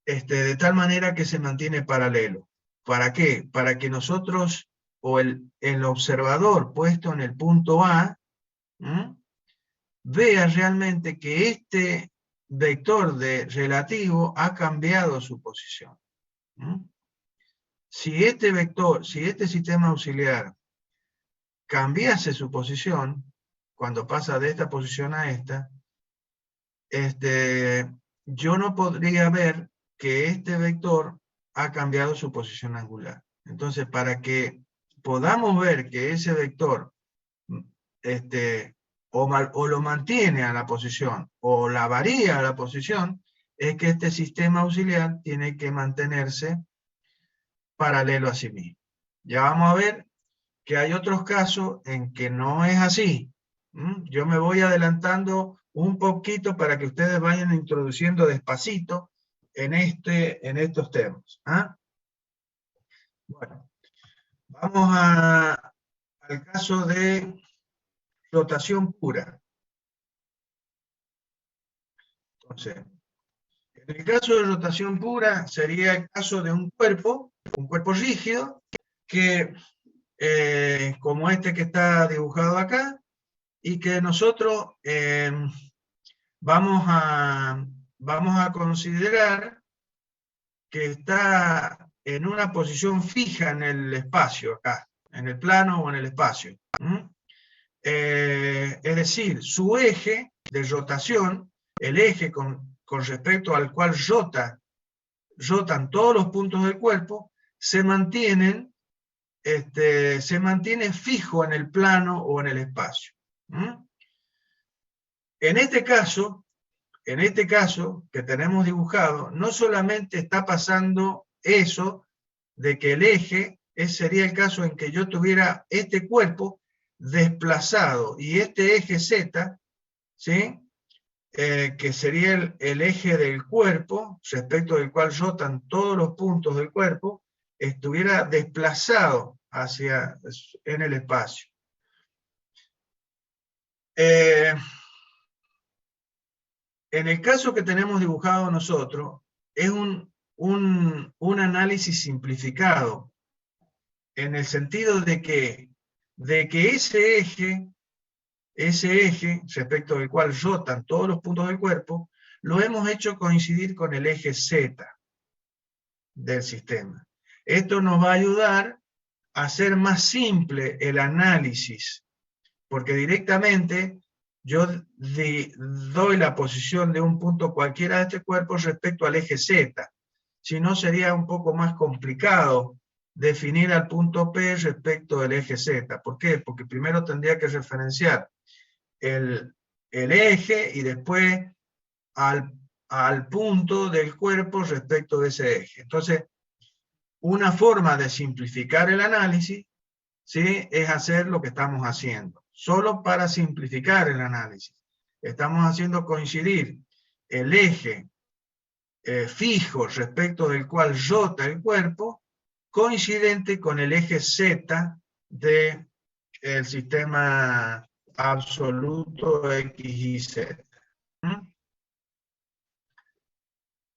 de tal manera que se mantiene paralelo. ¿Para qué? Para que nosotros, o el observador puesto en el punto A, vea realmente que este vector relativo ha cambiado su posición. Si este sistema auxiliar cambiase su posición, cuando pasa de esta posición a esta, yo no podría ver que este vector ha cambiado su posición angular. Entonces, para que podamos ver que ese vector o lo mantiene a la posición o la varía a la posición, es que este sistema auxiliar tiene que mantenerse paralelo a sí mismo. Ya vamos a ver que hay otros casos en que no es así. Yo me voy adelantando un poquito para que ustedes vayan introduciendo despacito en estos temas. Bueno, vamos al caso de rotación pura. Entonces, en el caso de rotación pura sería el caso de un cuerpo rígido, que como este que está dibujado acá, y que nosotros vamos a considerar que está en una posición fija en el espacio, acá, en el plano o en el espacio. es decir, su eje de rotación, el eje con respecto al cual rotan todos los puntos del cuerpo, se mantiene fijo en el plano o en el espacio. En este caso que tenemos dibujado, no solamente está pasando eso de que el eje, ese sería el caso en que yo tuviera este cuerpo desplazado y este eje Z, ¿sí? Que sería el eje del cuerpo, respecto del cual rotan todos los puntos del cuerpo, estuviera desplazado en el espacio. En el caso que tenemos dibujado nosotros, es un análisis simplificado, en el sentido de que ese eje respecto del cual rotan todos los puntos del cuerpo, lo hemos hecho coincidir con el eje Z del sistema. Esto nos va a ayudar a hacer más simple el análisis, porque directamente yo doy la posición de un punto cualquiera de este cuerpo respecto al eje Z. Si no, sería un poco más complicado definir al punto P respecto del eje Z. ¿Por qué? Porque primero tendría que referenciar el eje y después al punto del cuerpo respecto de ese eje. Entonces, una forma de simplificar el análisis, ¿sí?, es hacer lo que estamos haciendo. Solo para simplificar el análisis. Estamos haciendo coincidir el eje fijo respecto del cual rota el cuerpo, coincidente con el eje Z del sistema absoluto X y Z.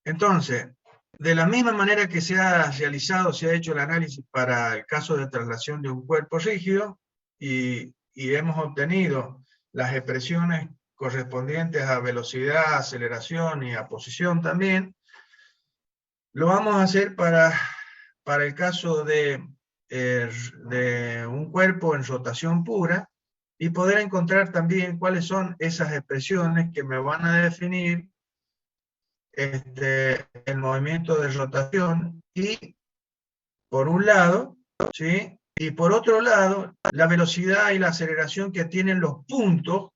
Entonces, de la misma manera que se ha hecho el análisis para el caso de traslación de un cuerpo rígido, y hemos obtenido las expresiones correspondientes a velocidad, aceleración y a posición también, lo vamos a hacer para el caso de un cuerpo en rotación pura, y poder encontrar también cuáles son esas expresiones que me van a definir el movimiento de rotación, y por un lado, ¿sí?, y por otro lado, la velocidad y la aceleración que tienen los puntos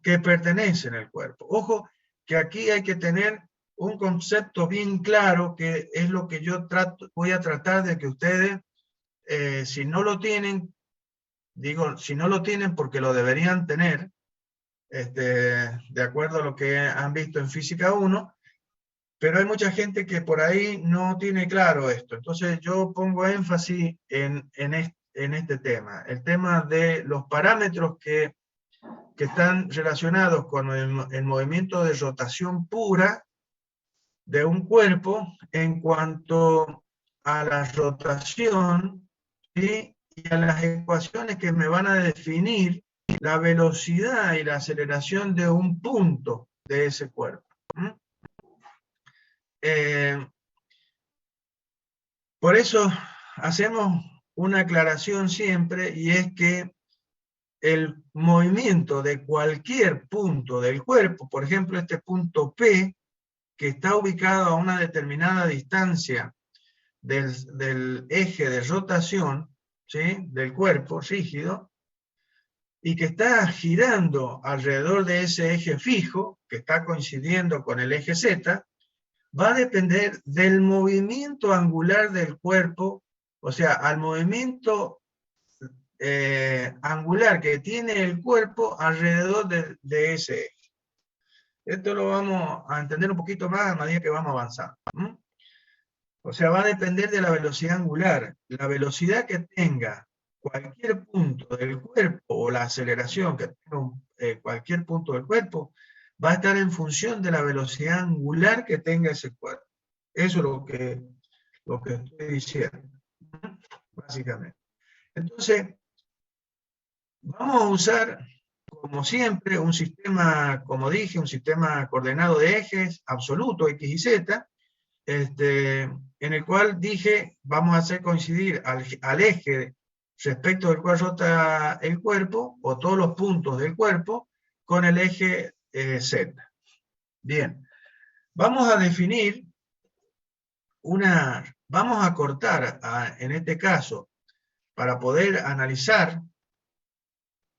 que pertenecen al cuerpo. Ojo, que aquí hay que tener un concepto bien claro, que es lo que yo voy a tratar de que ustedes, si no lo tienen, si no lo tienen porque lo deberían tener, de acuerdo a lo que han visto en Física 1, pero hay mucha gente que por ahí no tiene claro esto. Entonces yo pongo énfasis en este tema, el tema de los parámetros que están relacionados con el movimiento de rotación pura de un cuerpo en cuanto a la rotación, ¿sí?, y a las ecuaciones que me van a definir la velocidad y la aceleración de un punto de ese cuerpo. Por eso hacemos una aclaración siempre, y es que el movimiento de cualquier punto del cuerpo, por ejemplo este punto P, que está ubicado a una determinada distancia del eje de rotación, ¿sí?, del cuerpo rígido, y que está girando alrededor de ese eje fijo, que está coincidiendo con el eje Z, va a depender del movimiento angular del cuerpo, o sea, al movimiento angular que tiene el cuerpo alrededor de ese eje. Esto lo vamos a entender un poquito más a medida que vamos avanzando. O sea, va a depender de la velocidad angular. La velocidad que tenga cualquier punto del cuerpo, o la aceleración que tenga cualquier punto del cuerpo, va a estar en función de la velocidad angular que tenga ese cuerpo. Eso es lo que estoy diciendo, básicamente. Entonces, vamos a usar, como siempre, un sistema, como dije, un sistema coordenado de ejes absoluto, X y Z, en el cual dije, vamos a hacer coincidir al eje respecto del cual rota el cuerpo, o todos los puntos del cuerpo, con el eje Z. Bien, vamos a definir vamos a cortar, en este caso, para poder analizar,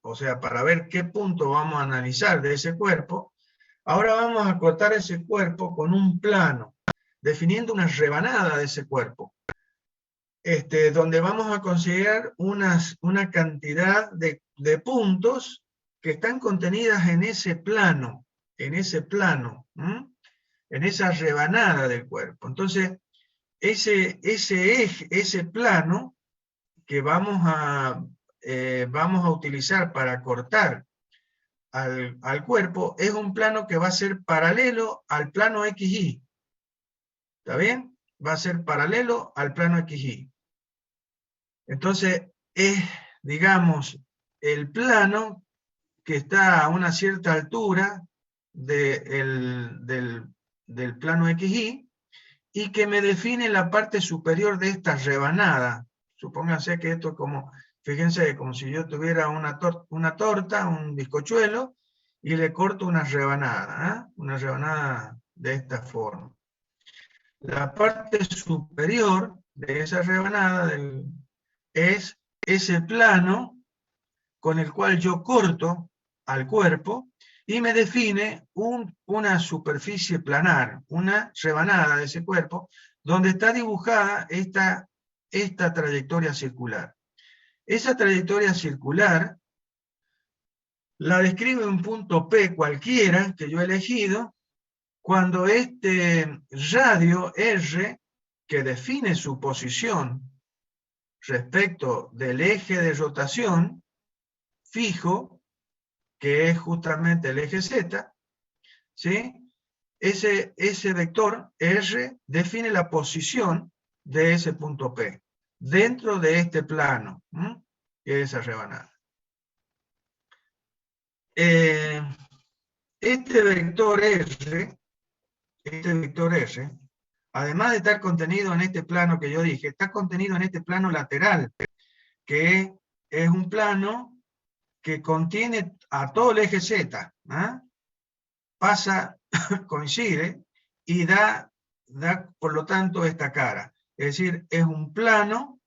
o sea, para ver qué punto vamos a analizar de ese cuerpo. Ahora vamos a cortar ese cuerpo con un plano, definiendo una rebanada de ese cuerpo, donde vamos a considerar una cantidad de puntos que están contenidas en ese plano, en esa rebanada del cuerpo. Entonces, ese eje, ese plano que vamos a utilizar para cortar al cuerpo, es un plano que va a ser paralelo al plano XY. ¿Está bien? Va a ser paralelo al plano XY. Entonces, es, digamos, el plano que está a una cierta altura del plano XY, y que me define la parte superior de esta rebanada. Supónganse que esto es como, fíjense, como si yo tuviera una torta, un bizcochuelo, y le corto una rebanada de esta forma. La parte superior de esa rebanada es ese plano con el cual yo corto al cuerpo, y me define una superficie planar, una rebanada de ese cuerpo, donde está dibujada esta trayectoria circular. Esa trayectoria circular la describe un punto P cualquiera que yo he elegido, cuando este radio R, que define su posición respecto del eje de rotación fijo, que es justamente el eje Z, ¿sí? Ese vector R define la posición de ese punto P dentro de este plano, que es esa rebanada. Este vector R, además de estar contenido en este plano que yo dije, está contenido en este plano lateral, que es un plano que contiene a todo el eje Z, coincide y da por lo tanto esta cara. Es decir, es un plano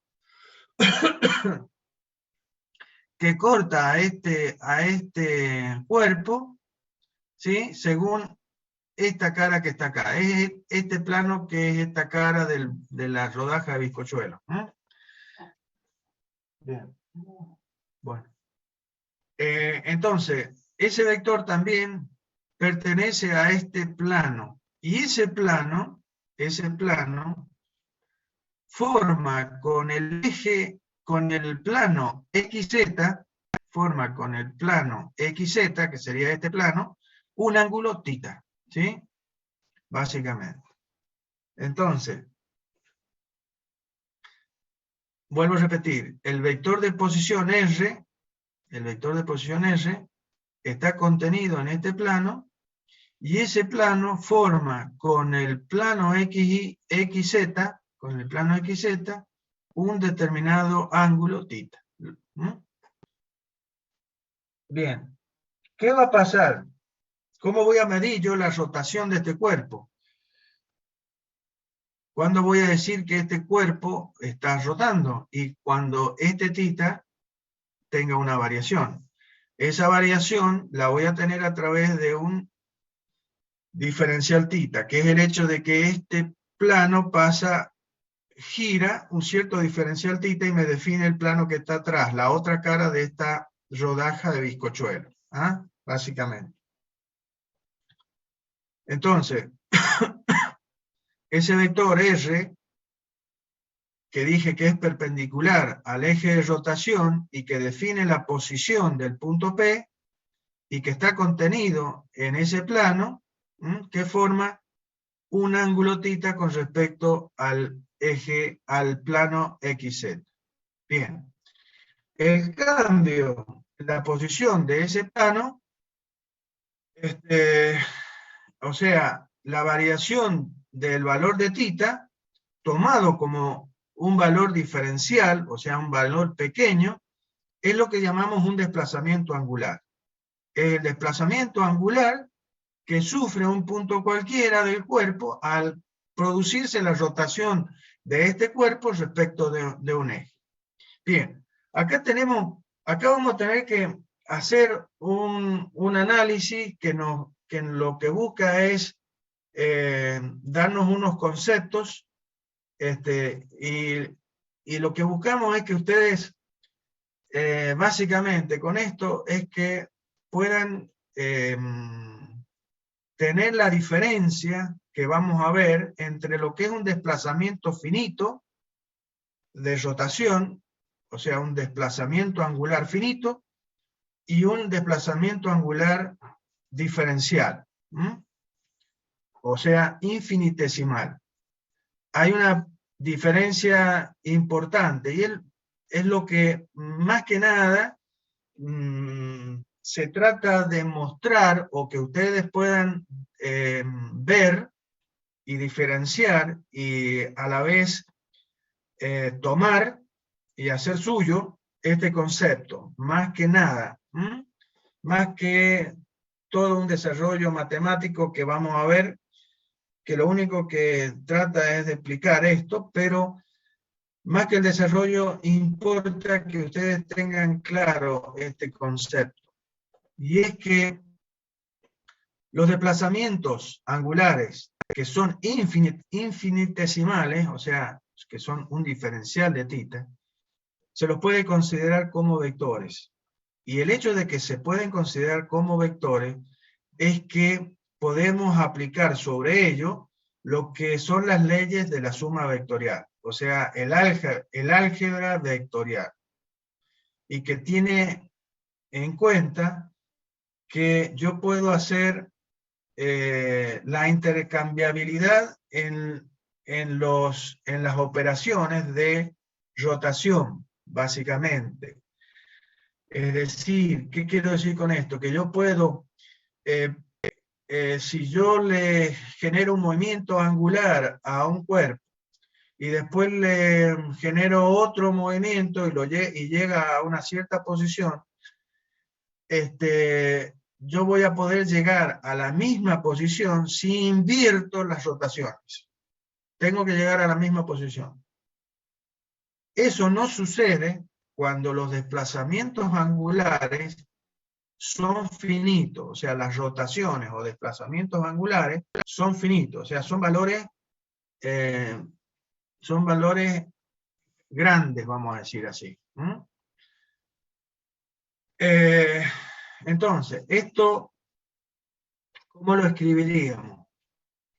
que corta a este cuerpo, ¿sí? Según esta cara que está acá. Es este plano que es esta cara de la rodaja de bizcochuelo. Bien. Bueno. Entonces, ese vector también pertenece a este plano. Y ese plano forma con el plano XZ, que sería este plano, un ángulo θ, ¿sí? Básicamente. Entonces, vuelvo a repetir, el vector de posición R, está contenido en este plano, y ese plano forma con el plano XZ, un determinado ángulo θ. Bien, ¿qué va a pasar? ¿Cómo voy a medir yo la rotación de este cuerpo? ¿Cuándo voy a decir que este cuerpo está rotando? Y cuando este θ tenga una variación. Esa variación la voy a tener a través de un diferencial θ, que es el hecho de que este plano gira un cierto diferencial θ y me define el plano que está atrás, la otra cara de esta rodaja de bizcochuelo, básicamente. Entonces, ese vector R, que dije que es perpendicular al eje de rotación y que define la posición del punto P, y que está contenido en ese plano, que forma un ángulo θ con respecto al plano XZ. Bien. El cambio en la posición de ese plano, o sea, la variación del valor de θ, tomado como un valor diferencial, o sea, un valor pequeño, es lo que llamamos un desplazamiento angular. El desplazamiento angular que sufre un punto cualquiera del cuerpo al producirse la rotación de este cuerpo respecto de un eje. Bien, acá vamos a tener que hacer un análisis que lo que busca es darnos unos conceptos, y lo que buscamos es que ustedes, básicamente con esto, es que puedan tener la diferencia que vamos a ver entre lo que es un desplazamiento finito de rotación, o sea, un desplazamiento angular finito, y un desplazamiento angular diferencial, o sea, infinitesimal. Hay una diferencia importante, y es lo que más que nada se trata de mostrar, o que ustedes puedan ver y diferenciar, y a la vez tomar y hacer suyo este concepto, más que nada, más que todo un desarrollo matemático que vamos a ver, que lo único que trata es de explicar esto, pero más que el desarrollo importa que ustedes tengan claro este concepto. Y es que los desplazamientos angulares que son infinitesimales, o sea, que son un diferencial de θ, se los puede considerar como vectores. Y el hecho de que se pueden considerar como vectores es que podemos aplicar sobre ello lo que son las leyes de la suma vectorial, o sea, el álgebra vectorial, y que tiene en cuenta que yo puedo hacer la intercambiabilidad en las operaciones de rotación, básicamente. Es decir, ¿qué quiero decir con esto? Que yo puedo, si yo le genero un movimiento angular a un cuerpo, y después le genero otro movimiento y llega a una cierta posición, yo voy a poder llegar a la misma posición si invierto las rotaciones. Tengo que llegar a la misma posición. Eso no sucede cuando los desplazamientos angulares son finitos, o sea, las rotaciones o desplazamientos angulares son finitos, o sea, son valores grandes, vamos a decir así. Entonces, esto, ¿cómo lo escribiríamos?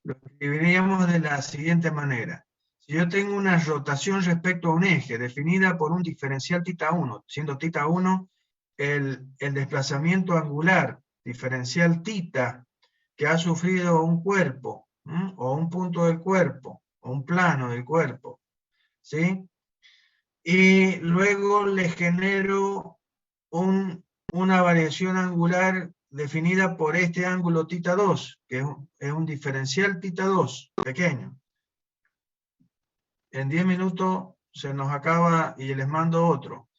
Lo escribiríamos de la siguiente manera. Si yo tengo una rotación respecto a un eje definida por un diferencial θ1, siendo θ1 el desplazamiento angular diferencial θ que ha sufrido un cuerpo, o un punto del cuerpo, o un plano del cuerpo, ¿sí? Y luego le genero una variación angular definida por este ángulo θ2, que es un diferencial θ2 pequeño. En 10 minutos se nos acaba y les mando otro.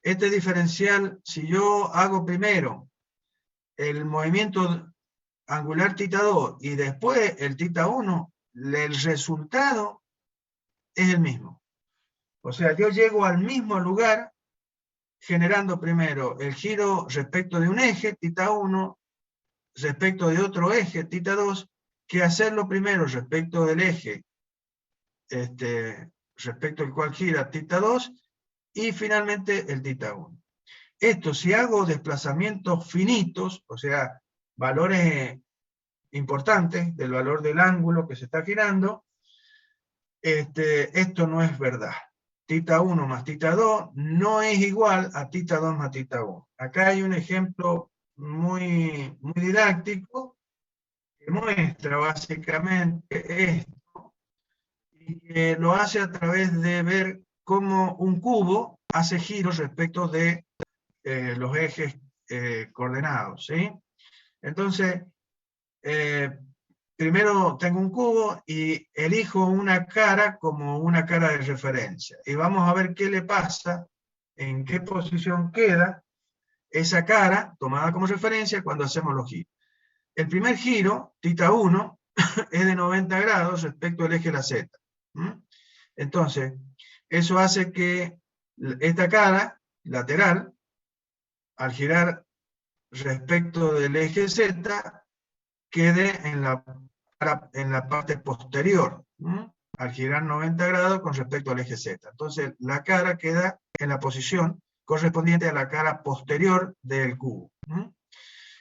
Este diferencial, si yo hago primero el movimiento angular θ2 y después el θ1, el resultado es el mismo. O sea, yo llego al mismo lugar generando primero el giro respecto de un eje, θ1, respecto de otro eje, θ2, que hacerlo primero respecto del eje, respecto al cual gira θ2, y finalmente el θ1. Esto, si hago desplazamientos finitos, o sea, valores importantes del valor del ángulo que se está girando, esto no es verdad. θ1 más θ2 no es igual a θ2 más θ1. Acá hay un ejemplo muy, muy didáctico que muestra básicamente esto, y que lo hace a través de ver cómo un cubo hace giros respecto de los ejes coordenados, ¿sí? Entonces, primero tengo un cubo y elijo una cara como una cara de referencia. Y vamos a ver qué le pasa, en qué posición queda esa cara tomada como referencia cuando hacemos los giros. El primer giro, θ1, es de 90 grados respecto al eje de la Z. Entonces, eso hace que esta cara lateral, al girar respecto del eje Z, quede en la parte posterior, al girar 90 grados con respecto al eje Z. Entonces, la cara queda en la posición correspondiente a la cara posterior del cubo.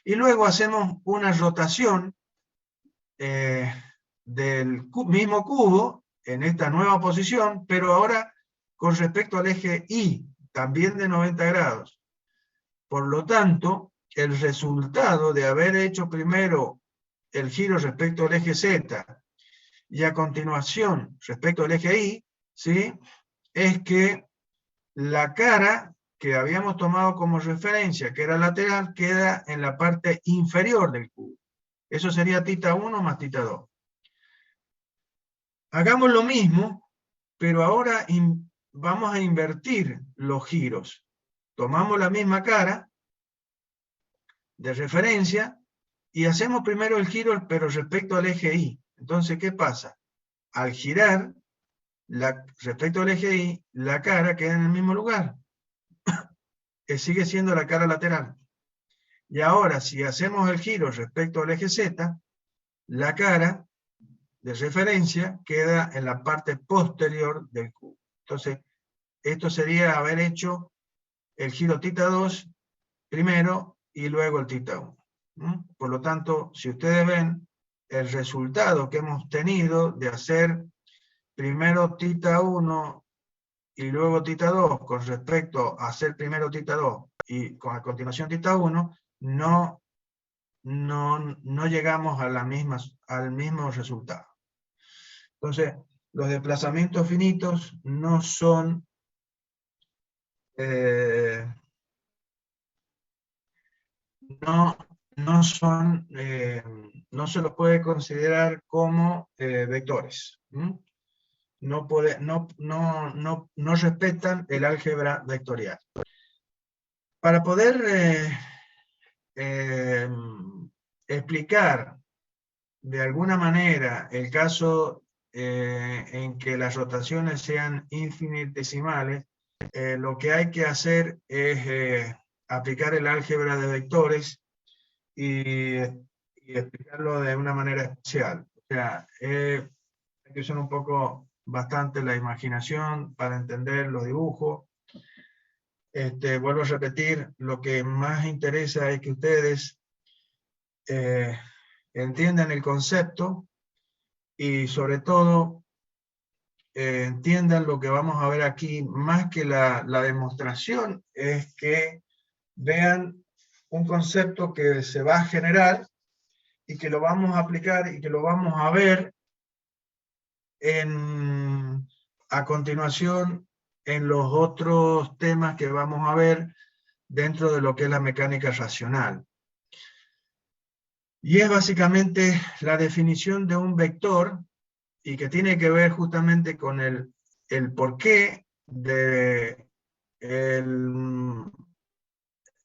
Y luego hacemos una rotación del mismo cubo en esta nueva posición, pero ahora con respecto al eje Y, también de 90 grados. Por lo tanto, el resultado de haber hecho primero el giro respecto al eje Z y a continuación respecto al eje Y, ¿sí?, es que la cara que habíamos tomado como referencia, que era lateral, queda en la parte inferior del cubo. Eso sería θ1 más θ2. Hagamos lo mismo, pero ahora vamos a invertir los giros. Tomamos la misma cara de referencia y hacemos primero el giro, pero respecto al eje Y. Entonces, ¿qué pasa? Al girar respecto al eje Y, la cara queda en el mismo lugar. Sigue siendo la cara lateral. Y ahora, si hacemos el giro respecto al eje Z, la cara de referencia queda en la parte posterior del cubo. Entonces, esto sería haber hecho el giro θ2 primero y luego el θ1. Por lo tanto, si ustedes ven, el resultado que hemos tenido de hacer primero θ1 y luego θ2 con respecto a hacer primero θ2 y a continuación θ1, no llegamos a al mismo resultado. Entonces, los desplazamientos finitos no son no se los puede considerar como vectores. No respetan el álgebra vectorial. Para poder explicar de alguna manera el caso en que las rotaciones sean infinitesimales, lo que hay que hacer es aplicar el álgebra de vectores y explicarlo de una manera especial. O sea, hay que usar un poco bastante la imaginación para entender los dibujos. Vuelvo a repetir, lo que más interesa es que ustedes entiendan el concepto y sobre todo entiendan lo que vamos a ver aquí, más que la demostración, es que vean un concepto que se va a generar y que lo vamos a aplicar y que lo vamos a ver a continuación en los otros temas que vamos a ver dentro de lo que es la mecánica racional. Y es básicamente la definición de un vector y que tiene que ver justamente con el porqué de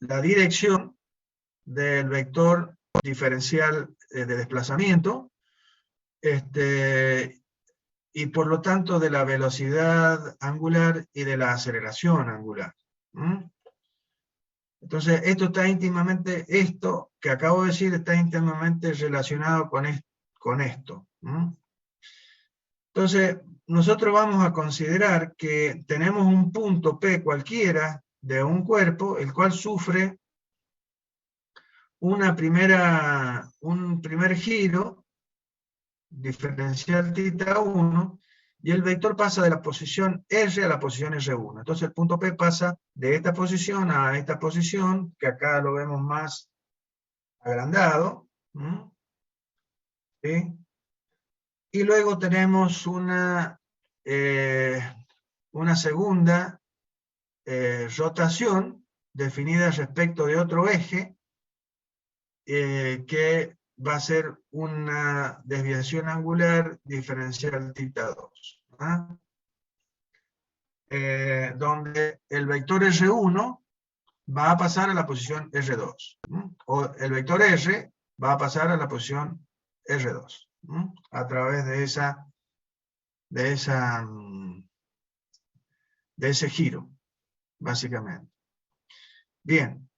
la dirección del vector diferencial de desplazamiento, y por lo tanto de la velocidad angular y de la aceleración angular. Entonces, esto que acabo de decir está íntimamente relacionado con esto. Entonces, nosotros vamos a considerar que tenemos un punto P cualquiera de un cuerpo, el cual sufre un primer giro diferencial θ1, y el vector pasa de la posición R a la posición R1. Entonces el punto P pasa de esta posición a esta posición, que acá lo vemos más agrandado. ¿Sí? Y luego tenemos una segunda rotación definida respecto de otro eje, que va a ser una desviación angular diferencial θ2. ¿Ah? Donde el vector R1 va a pasar a la posición R2. O el vector R va a pasar a la posición R2. A través de ese giro, básicamente. Bien.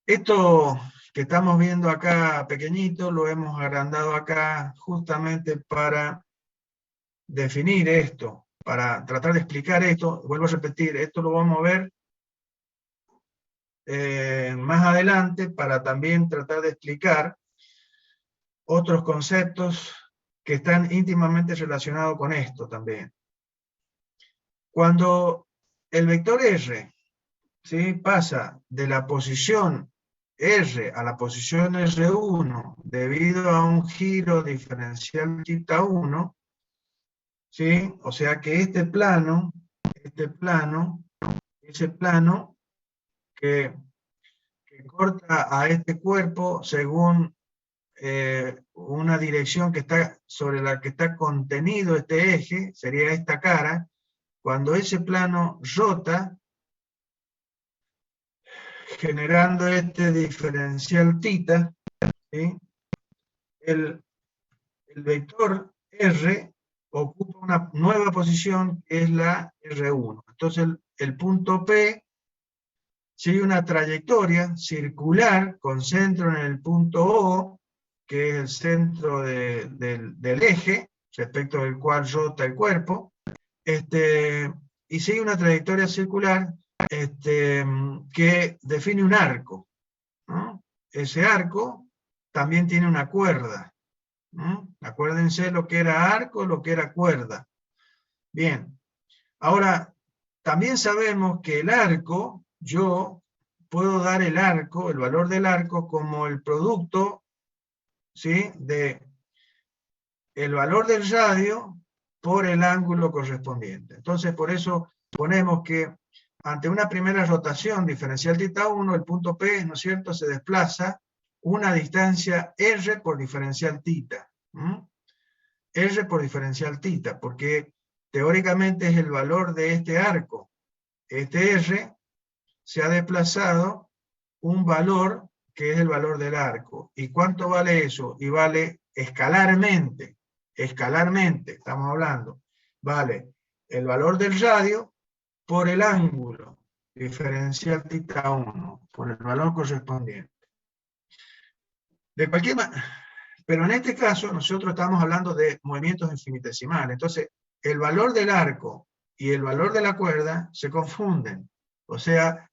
Esto que estamos viendo acá pequeñito, lo hemos agrandado acá justamente para definir esto, para tratar de explicar esto. Vuelvo a repetir, esto lo vamos a ver más adelante para también tratar de explicar otros conceptos que están íntimamente relacionados con esto también. Cuando el vector R, ¿sí?, pasa de la posición R a la posición R1 debido a un giro diferencial θ1, ¿sí? O sea que ese plano que corta a este cuerpo según una dirección que está sobre la que está contenido este eje, sería esta cara. Cuando ese plano rota, generando este diferencial θ, ¿sí?, el vector R ocupa una nueva posición que es la R1. Entonces el punto P sigue una trayectoria circular con centro en el punto O, que es el centro del eje, respecto del cual rota el cuerpo, y sigue una trayectoria circular que define un arco, ¿no? Ese arco también tiene una cuerda. Acuérdense lo que era arco, lo que era cuerda. Bien, ahora, también sabemos que el arco, yo puedo dar el arco, el valor del arco, como el producto, ¿sí?, de el valor del radio por el ángulo correspondiente. Entonces, por eso ponemos que ante una primera rotación diferencial θ1, el punto P, ¿no es cierto?, se desplaza una distancia R por diferencial θ. R por diferencial θ, porque teóricamente es el valor de este arco. Este R se ha desplazado un valor que es el valor del arco. ¿Y cuánto vale eso? Y vale escalarmente, estamos hablando, vale el valor del radio por el ángulo diferencial θ1, por el valor correspondiente. De cualquier manera, pero en este caso nosotros estamos hablando de movimientos infinitesimales. Entonces, el valor del arco y el valor de la cuerda se confunden. O sea,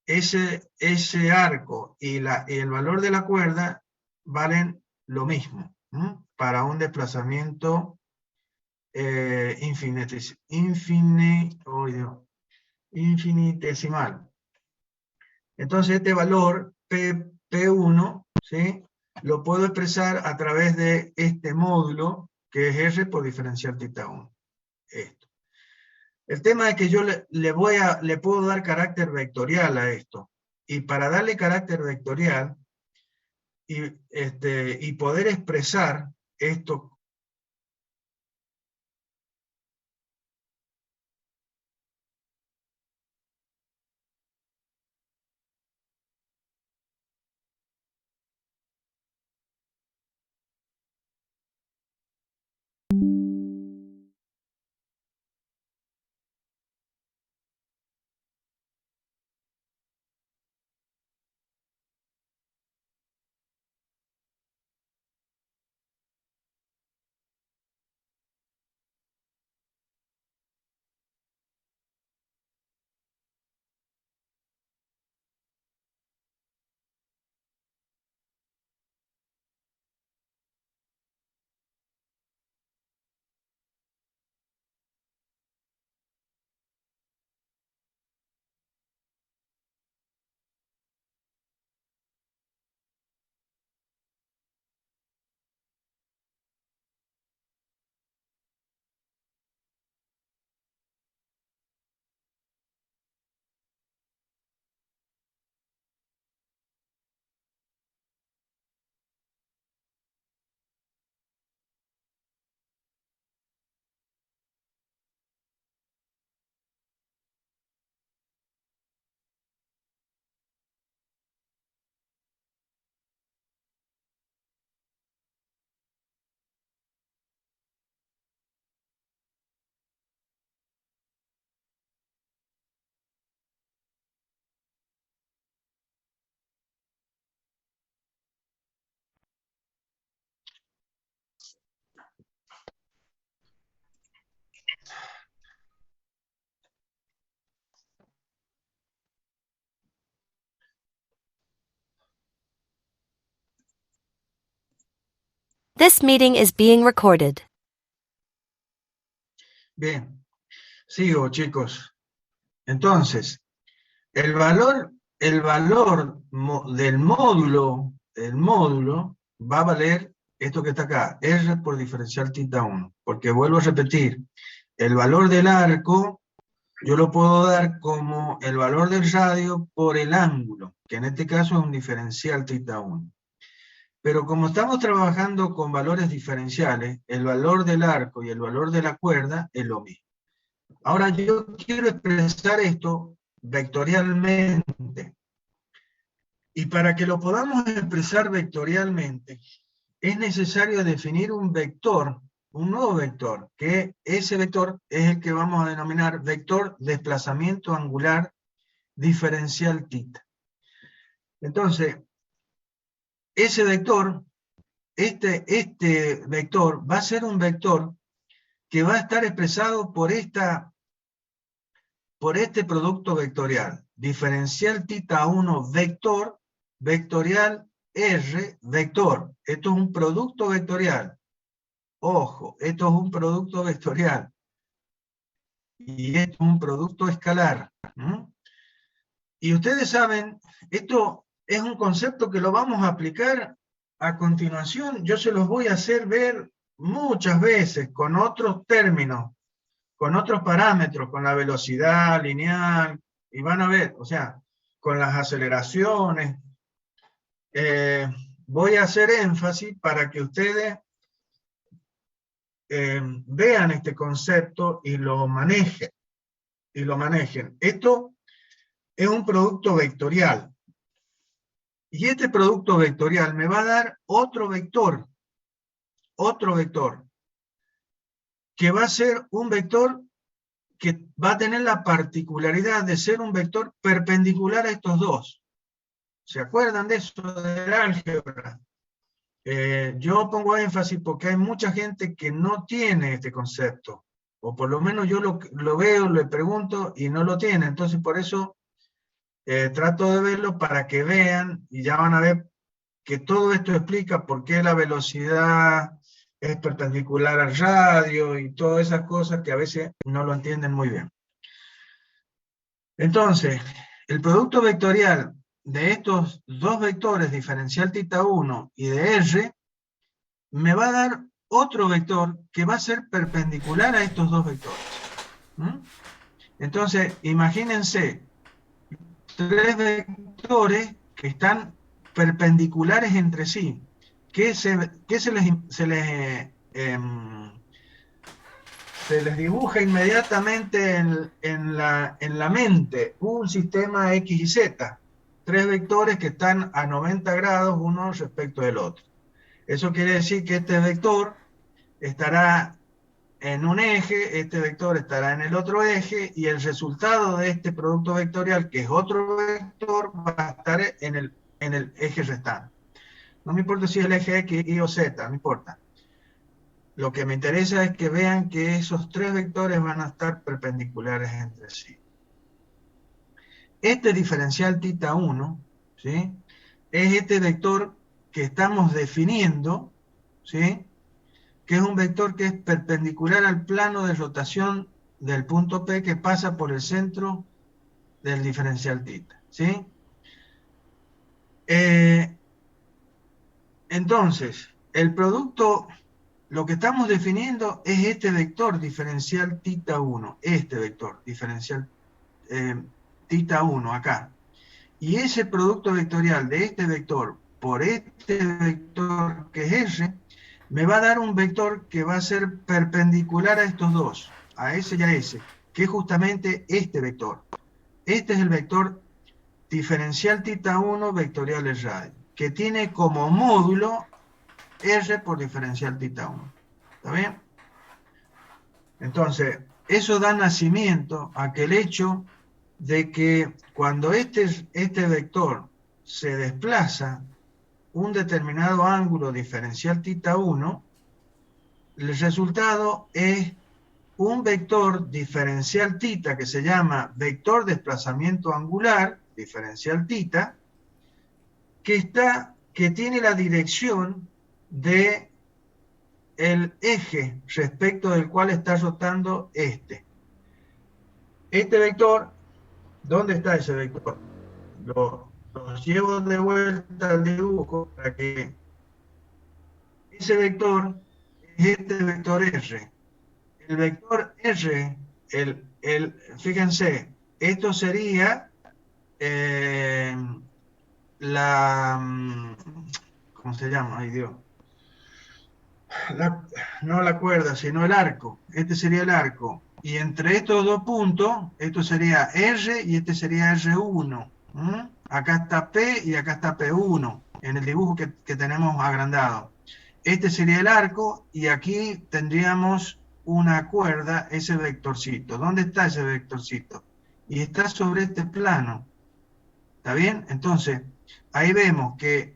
ese arco y el valor de la cuerda valen lo mismo, para un desplazamiento infinitesimal. Entonces este valor P1, ¿sí?, lo puedo expresar a través de este módulo que es R por diferencial θ1. Esto. El tema es que yo le puedo dar carácter vectorial a esto. Y para darle carácter vectorial y poder expresar esto This meeting is being recorded. Bien, sigo, chicos. Entonces, el valor del módulo, va a valer esto que está acá, R por diferencial θ 1. Porque vuelvo a repetir, el valor del arco yo lo puedo dar como el valor del radio por el ángulo, que en este caso es un diferencial θ 1. Pero como estamos trabajando con valores diferenciales, el valor del arco y el valor de la cuerda es lo mismo. Ahora yo quiero expresar esto vectorialmente. Y para que lo podamos expresar vectorialmente, es necesario definir un vector, un nuevo vector, que ese vector es el que vamos a denominar vector desplazamiento angular diferencial θ. Entonces, ese vector, este vector va a ser un vector que va a estar expresado por este producto vectorial, diferencial θ 1 vector, vectorial R vector. Esto es un producto vectorial. Ojo, esto es un producto vectorial. Y esto es un producto escalar. Y ustedes saben, esto es un concepto que lo vamos a aplicar a continuación. Yo se los voy a hacer ver muchas veces con otros términos, con otros parámetros, con la velocidad lineal, y van a ver, o sea, con las aceleraciones. Voy a hacer énfasis para que ustedes vean este concepto y lo manejen. Esto es un producto vectorial. Y este producto vectorial me va a dar otro vector, que va a ser un vector que va a tener la particularidad de ser un vector perpendicular a estos dos. ¿Se acuerdan de eso del álgebra? Yo pongo énfasis porque hay mucha gente que no tiene este concepto, o por lo menos yo lo veo, le pregunto y no lo tiene. Entonces por eso trato de verlo para que vean, y ya van a ver que todo esto explica por qué la velocidad es perpendicular al radio y todas esas cosas que a veces no lo entienden muy bien. Entonces, el producto vectorial de estos dos vectores, diferencial θ 1 y de R, me va a dar otro vector que va a ser perpendicular a estos dos vectores. Entonces, imagínense tres vectores que están perpendiculares entre sí, que se les dibuja inmediatamente en la mente un sistema X y Z, tres vectores que están a 90 grados uno respecto del otro. Eso quiere decir que este vector estará en un eje, este vector estará en el otro eje, y el resultado de este producto vectorial, que es otro vector, va a estar en el eje restante. No me importa si es el eje X, Y o Z, no importa. Lo que me interesa es que vean que esos tres vectores van a estar perpendiculares entre sí. Este diferencial θ 1, ¿sí?, es este vector que estamos definiendo, ¿sí?, que es un vector que es perpendicular al plano de rotación del punto P que pasa por el centro del diferencial θ, ¿sí? Entonces, el producto, lo que estamos definiendo es este vector diferencial θ 1, este vector diferencial θ 1 acá. Y ese producto vectorial de este vector por este vector que es R, me va a dar un vector que va a ser perpendicular a estos dos, a ese y a ese, que es justamente este vector. Este es el vector diferencial θ 1 vectorial el radio, que tiene como módulo R por diferencial θ 1. ¿Está bien? Entonces, eso da nacimiento a que el hecho de que cuando este vector se desplaza un determinado ángulo diferencial θ 1, el resultado es un vector diferencial θ que se llama vector desplazamiento angular diferencial θ, que tiene la dirección de el eje respecto del cual está rotando este. Este vector, ¿dónde está ese vector? Lo llevo de vuelta al dibujo para que ese vector es este vector R. El vector R, fíjense, esto sería ¿cómo se llama? Ay Dios. No la cuerda, sino el arco. Este sería el arco. Y entre estos dos puntos, esto sería R y este sería R1. Acá está P y acá está P1, en el dibujo que tenemos agrandado. Este sería el arco y aquí tendríamos una cuerda, ese vectorcito. ¿Dónde está ese vectorcito? Y está sobre este plano. ¿Está bien? Entonces, ahí vemos que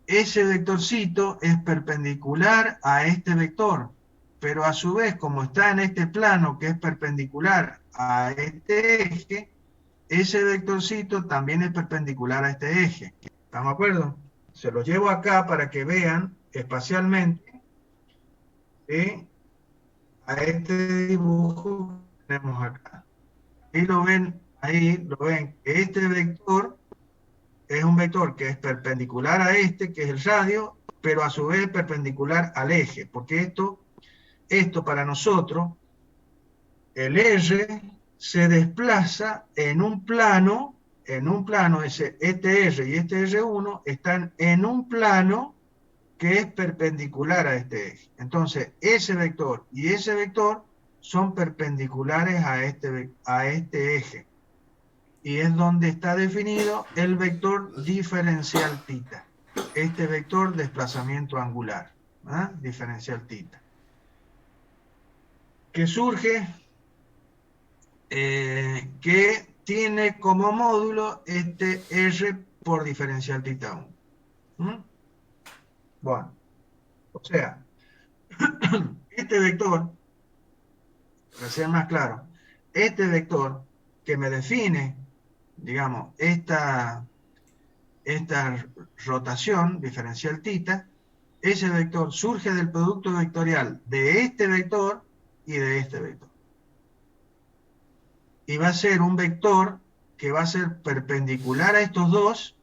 ese vectorcito es perpendicular a este vector, pero a su vez, como está en este plano que es perpendicular a este eje, ese vectorcito también es perpendicular a este eje. ¿Estamos de acuerdo? Se los llevo acá para que vean espacialmente, ¿sí?, a este dibujo que tenemos acá. Ahí lo ven, que este vector es un vector que es perpendicular a este, que es el radio, pero a su vez perpendicular al eje, porque esto para nosotros, el R se desplaza en un plano, este R y este R1 están en un plano que es perpendicular a este eje. Entonces, ese vector y ese vector son perpendiculares a este eje. Y es donde está definido el vector diferencial θ. Este vector desplazamiento angular, diferencial θ. Que surge, que tiene como módulo este R por diferencial θ1. Bueno, o sea, este vector, para ser más claro, este vector que me define, digamos, esta rotación diferencial θ, ese vector surge del producto vectorial de este vector y de este vector. Y va a ser un vector que va a ser perpendicular a estos dos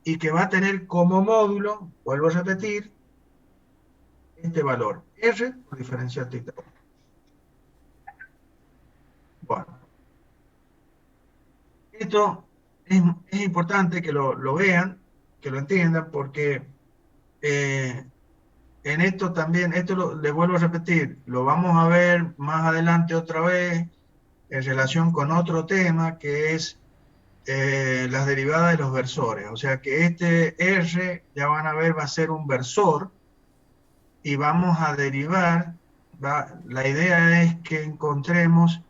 y que va a tener como módulo, vuelvo a repetir, este valor, R por diferencial θ1. Bueno, esto es importante que lo vean, que lo entiendan, porque en esto también, les vuelvo a repetir, lo vamos a ver más adelante otra vez en relación con otro tema que es las derivadas de los versores. O sea que este R, ya van a ver, va a ser un versor y vamos a derivar, la idea es que encontremos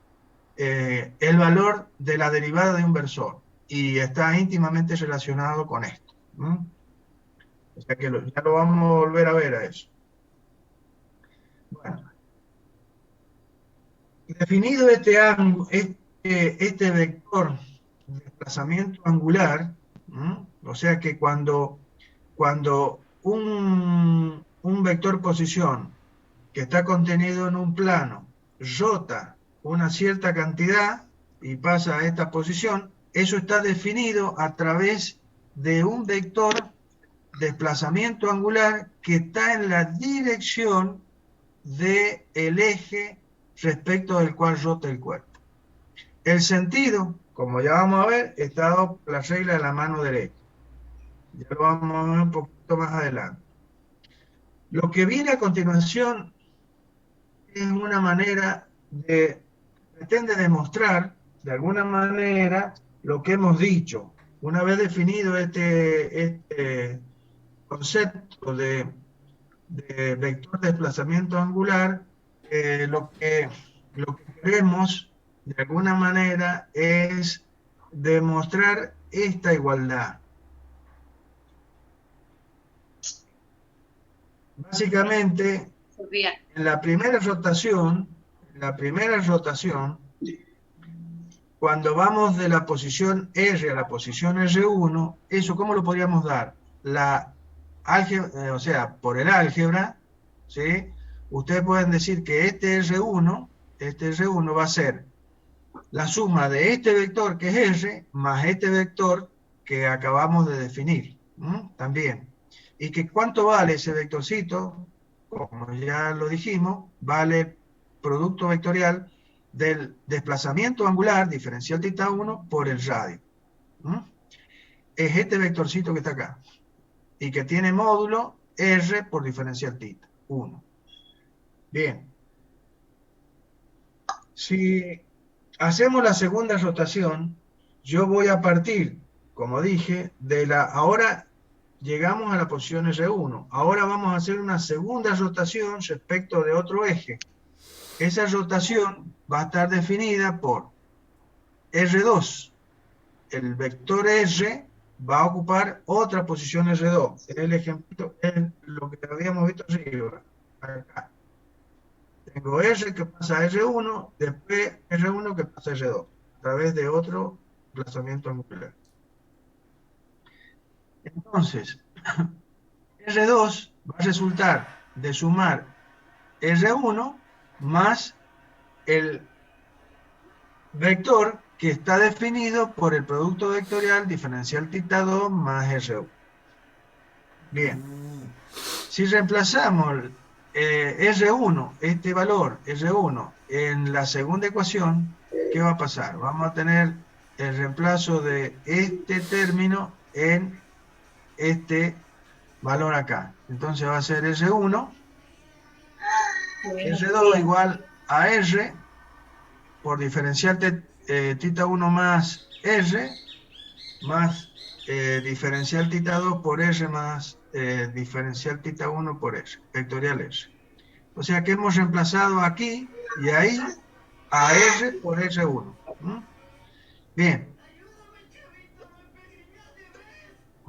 el valor de la derivada de un versor y está íntimamente relacionado con esto. O sea que ya lo vamos a volver a ver a eso. Bueno, definido este vector de desplazamiento angular, o sea que cuando un vector posición que está contenido en un plano rota una cierta cantidad y pasa a esta posición, eso está definido a través de un vector desplazamiento angular que está en la dirección del eje respecto del cual rota el cuerpo. El sentido, como ya vamos a ver, está dado por la regla de la mano derecha. Ya lo vamos a ver un poquito más adelante. Lo que viene a continuación es una manera pretende demostrar, de alguna manera, lo que hemos dicho. Una vez definido este concepto de vector de desplazamiento angular, lo que queremos de alguna manera es demostrar esta igualdad. Básicamente, en la primera rotación, cuando vamos de la posición R a la posición R1, ¿eso cómo lo podríamos dar? O sea, por el álgebra, ¿sí? Ustedes pueden decir que este R1 va a ser la suma de este vector que es R más este vector que acabamos de definir, también. Y que cuánto vale ese vectorcito, como ya lo dijimos, vale el producto vectorial del desplazamiento angular diferencial θ 1 por el radio. Es este vectorcito que está acá y que tiene módulo R por diferencial θ 1. Bien. Si hacemos la segunda rotación, yo voy a partir, como dije, ahora llegamos a la posición R1. Ahora vamos a hacer una segunda rotación respecto de otro eje. Esa rotación va a estar definida por R2. El vector R va a ocupar otra posición R2. El ejemplo es lo que habíamos visto arriba. Acá. Tengo R que pasa a R1, después R1 que pasa a R2, a través de otro desplazamiento angular. Entonces, R2 va a resultar de sumar R1 más el vector que está definido por el producto vectorial diferencial θ2 más R1. Bien. Si reemplazamos R1, este valor R1, en la segunda ecuación, ¿qué va a pasar? Vamos a tener el reemplazo de este término en este valor acá. Entonces va a ser R1, R2 igual a R por diferencial θ1 más R más diferencial θ2 por R más diferencial θ1 por R, vectorial R. O sea que hemos reemplazado aquí y ahí a R por R1. Bien.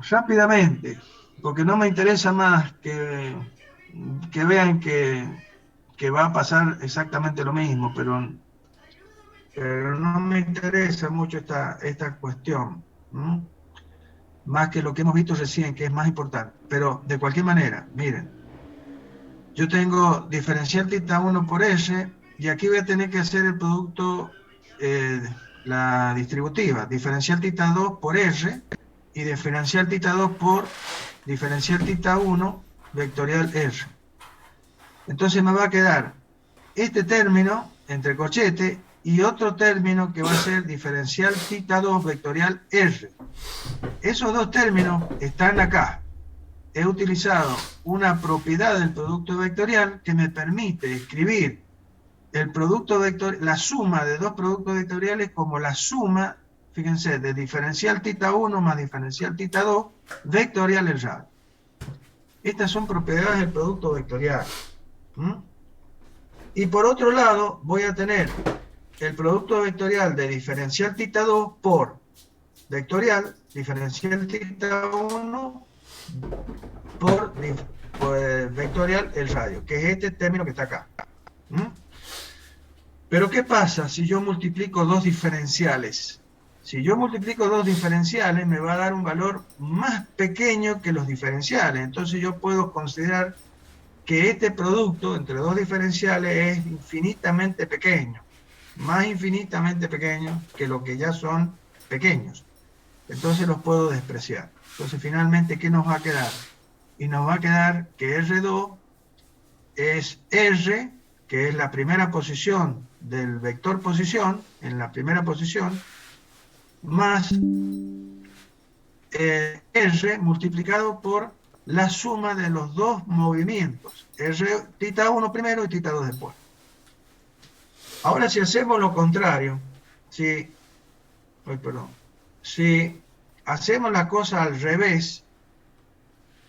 Rápidamente, porque no me interesa más que vean que va a pasar exactamente lo mismo, pero no me interesa mucho esta cuestión. Más que lo que hemos visto recién, que es más importante. Pero de cualquier manera, miren, yo tengo diferencial θ1 por S, y aquí voy a tener que hacer el producto, la distributiva, diferencial θ2 por R, y diferencial θ2 por diferencial θ1 vectorial R. Entonces me va a quedar este término entre corchete y otro término que va a ser diferencial θ2 vectorial R. Esos dos términos están acá. He utilizado una propiedad del producto vectorial que me permite escribir el producto vectorial, la suma de dos productos vectoriales como la suma, fíjense, de diferencial θ1 más diferencial θ2 vectorial el radio. Estas son propiedades del producto vectorial. Y por otro lado, voy a tener el producto vectorial de diferencial θ2 por vectorial diferencial θ1 por vectorial el radio, que es este término que está acá. Pero ¿qué pasa si yo multiplico dos diferenciales? Si yo multiplico dos diferenciales, me va a dar un valor más pequeño que los diferenciales. Entonces yo puedo considerar que este producto entre dos diferenciales es infinitamente pequeño, más infinitamente pequeño que lo que ya son pequeños. Entonces los puedo despreciar. Entonces finalmente, ¿qué nos va a quedar? Y nos va a quedar que R2 es R, que es la primera posición del vector posición, en la primera posición, más R multiplicado por la suma de los dos movimientos, θ1 primero y θ2 después. Ahora si hacemos lo contrario, si hacemos la cosa al revés,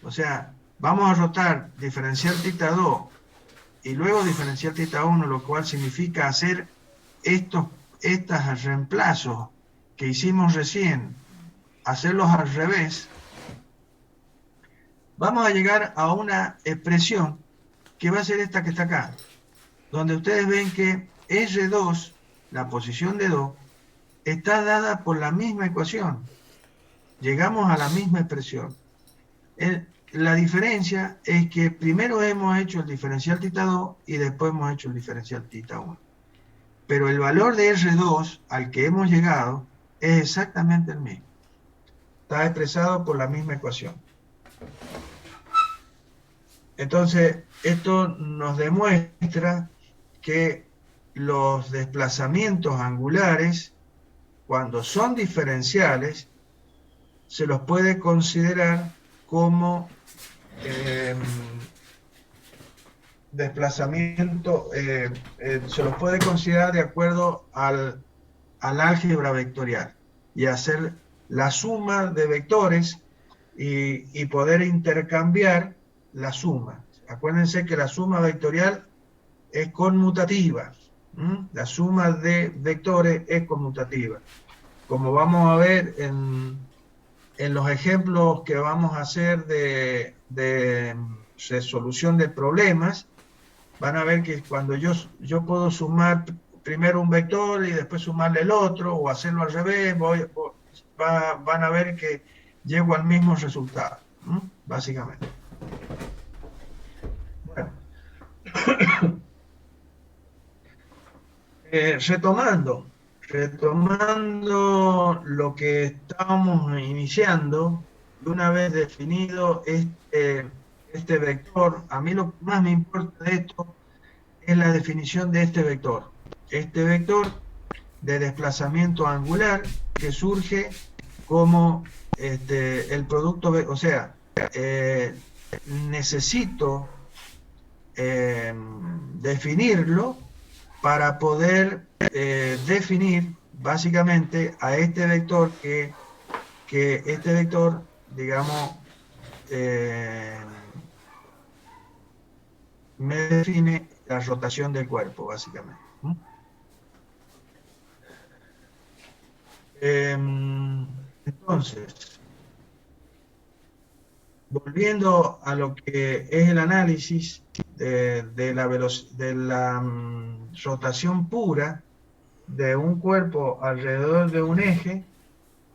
o sea, vamos a rotar diferencial θ2 y luego diferencial θ1, lo cual significa hacer estos reemplazos que hicimos recién, hacerlos al revés, vamos a llegar a una expresión que va a ser esta que está acá, donde ustedes ven que R2, la posición de 2, está dada por la misma ecuación. Llegamos a la misma expresión. la diferencia es que primero hemos hecho el diferencial θ2 y después hemos hecho el diferencial θ1. Pero el valor de R2 al que hemos llegado es exactamente el mismo. Está expresado por la misma ecuación. Entonces, esto nos demuestra que los desplazamientos angulares, cuando son diferenciales, se los puede considerar como desplazamiento, se los puede considerar de acuerdo al álgebra vectorial y hacer la suma de vectores y poder intercambiar la suma. Acuérdense que la suma vectorial es conmutativa. La suma de vectores es conmutativa. Como vamos a ver en los ejemplos que vamos a hacer de resolución de problemas, van a ver que cuando yo puedo sumar primero un vector y después sumarle el otro, o hacerlo al revés, van a ver que llego al mismo resultado, básicamente. Bueno. Retomando lo que estábamos iniciando, una vez definido este vector, a mí lo que más me importa de esto es la definición de este vector. Este vector de desplazamiento angular que surge como el producto, o sea, necesito definirlo para poder definir básicamente a este vector que este vector, digamos, me define la rotación del cuerpo, básicamente. Entonces, volviendo a lo que es el análisis de la rotación pura de un cuerpo alrededor de un eje,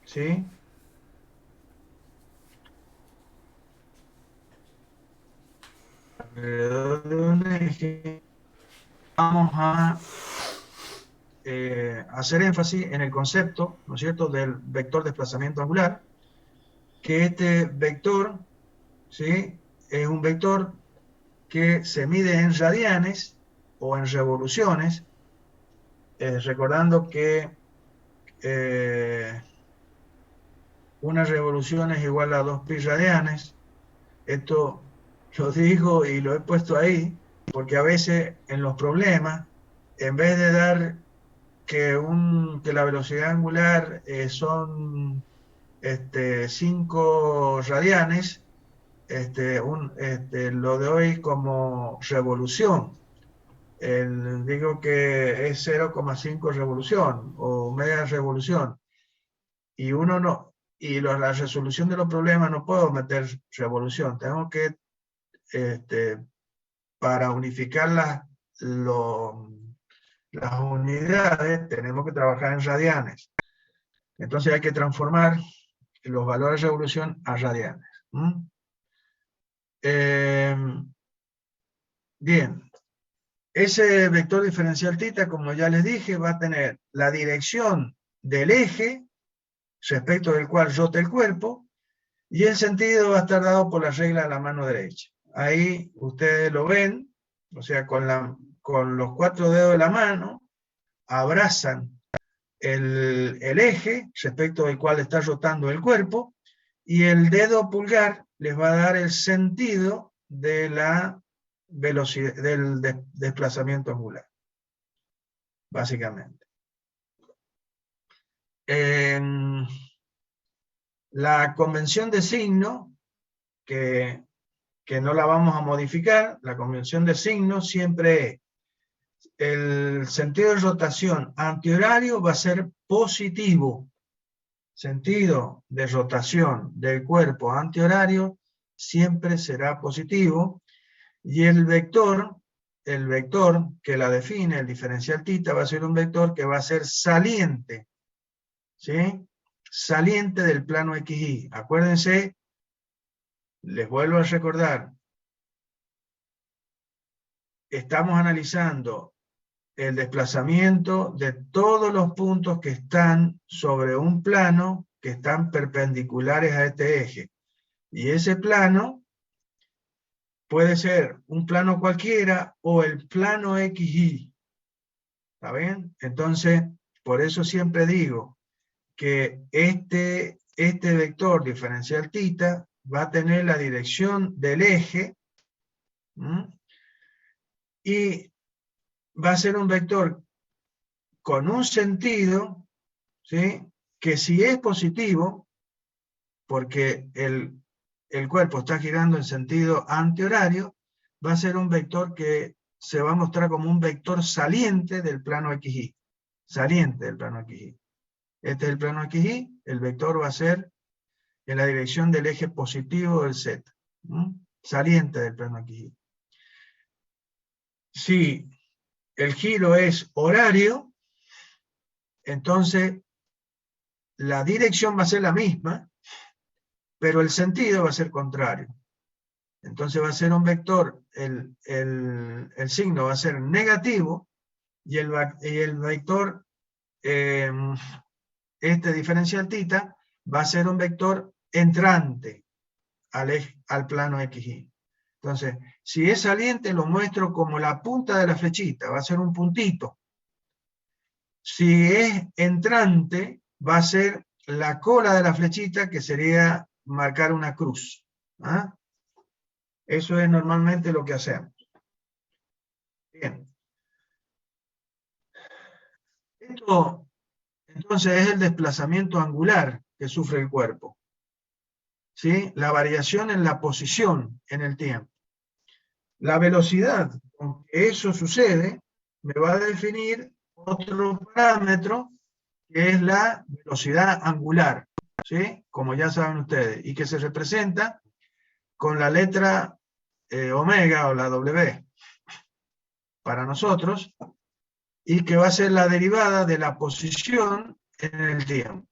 ¿sí? Alrededor de un eje, vamos a hacer énfasis en el concepto, ¿no es cierto?, del vector desplazamiento angular, que este vector, ¿sí?, es un vector que se mide en radianes o en revoluciones, recordando que una revolución es igual a 2pi radianes. Esto lo digo y lo he puesto ahí, porque a veces en los problemas, en vez de dar que la velocidad angular son 5 radianes, lo doy como revolución. Digo que es 0,5 revolución o media revolución. Y uno no, y la resolución de los problemas no puedo meter revolución. Tengo que, para unificar las unidades, tenemos que trabajar en radianes. Entonces hay que transformar los valores de revolución a radianes. Bien. Ese vector diferencial θ, como ya les dije, va a tener la dirección del eje respecto del cual rota el cuerpo, y el sentido va a estar dado por la regla de la mano derecha. Ahí ustedes lo ven, o sea, con los 4 dedos de la mano, abrazan el eje respecto del cual está rotando el cuerpo, y el dedo pulgar les va a dar el sentido de la velocidad del desplazamiento angular, básicamente. La convención de signo, que no la vamos a modificar, la convención de signo siempre es el sentido de rotación antihorario va a ser positivo. Sentido de rotación del cuerpo antihorario siempre será positivo, y el vector que la define, el diferencial θ, va a ser un vector que va a ser saliente, ¿sí? Saliente del plano XY. Acuérdense Les vuelvo a recordar, estamos analizando el desplazamiento de todos los puntos que están sobre un plano que están perpendiculares a este eje. Y ese plano puede ser un plano cualquiera o el plano XY. ¿Está bien? Entonces, por eso siempre digo que este vector diferencial θ va a tener la dirección del eje, y va a ser un vector con un sentido, ¿sí?, que si es positivo, porque el cuerpo está girando en sentido antihorario, va a ser un vector que se va a mostrar como un vector saliente del plano XY. Saliente del plano XY. Este es el plano XY, el vector va a ser en la dirección del eje positivo del Z. Saliente del plano XY. Si el giro es horario, entonces la dirección va a ser la misma, pero el sentido va a ser contrario. Entonces va a ser un vector, el signo va a ser negativo, y el vector, este diferencial θ, va a ser un vector entrante al plano XY. Entonces, si es saliente, lo muestro como la punta de la flechita, va a ser un puntito. Si es entrante, va a ser la cola de la flechita, que sería marcar una cruz. ¿Ah? Eso es normalmente lo que hacemos. Bien. Esto, entonces, es el desplazamiento angular que sufre el cuerpo. ¿Sí? La variación en la posición en el tiempo. La velocidad con que eso sucede me va a definir otro parámetro, que es la velocidad angular, ¿sí?, como ya saben ustedes, y que se representa con la letra omega o la W para nosotros, y que va a ser la derivada de la posición en el tiempo,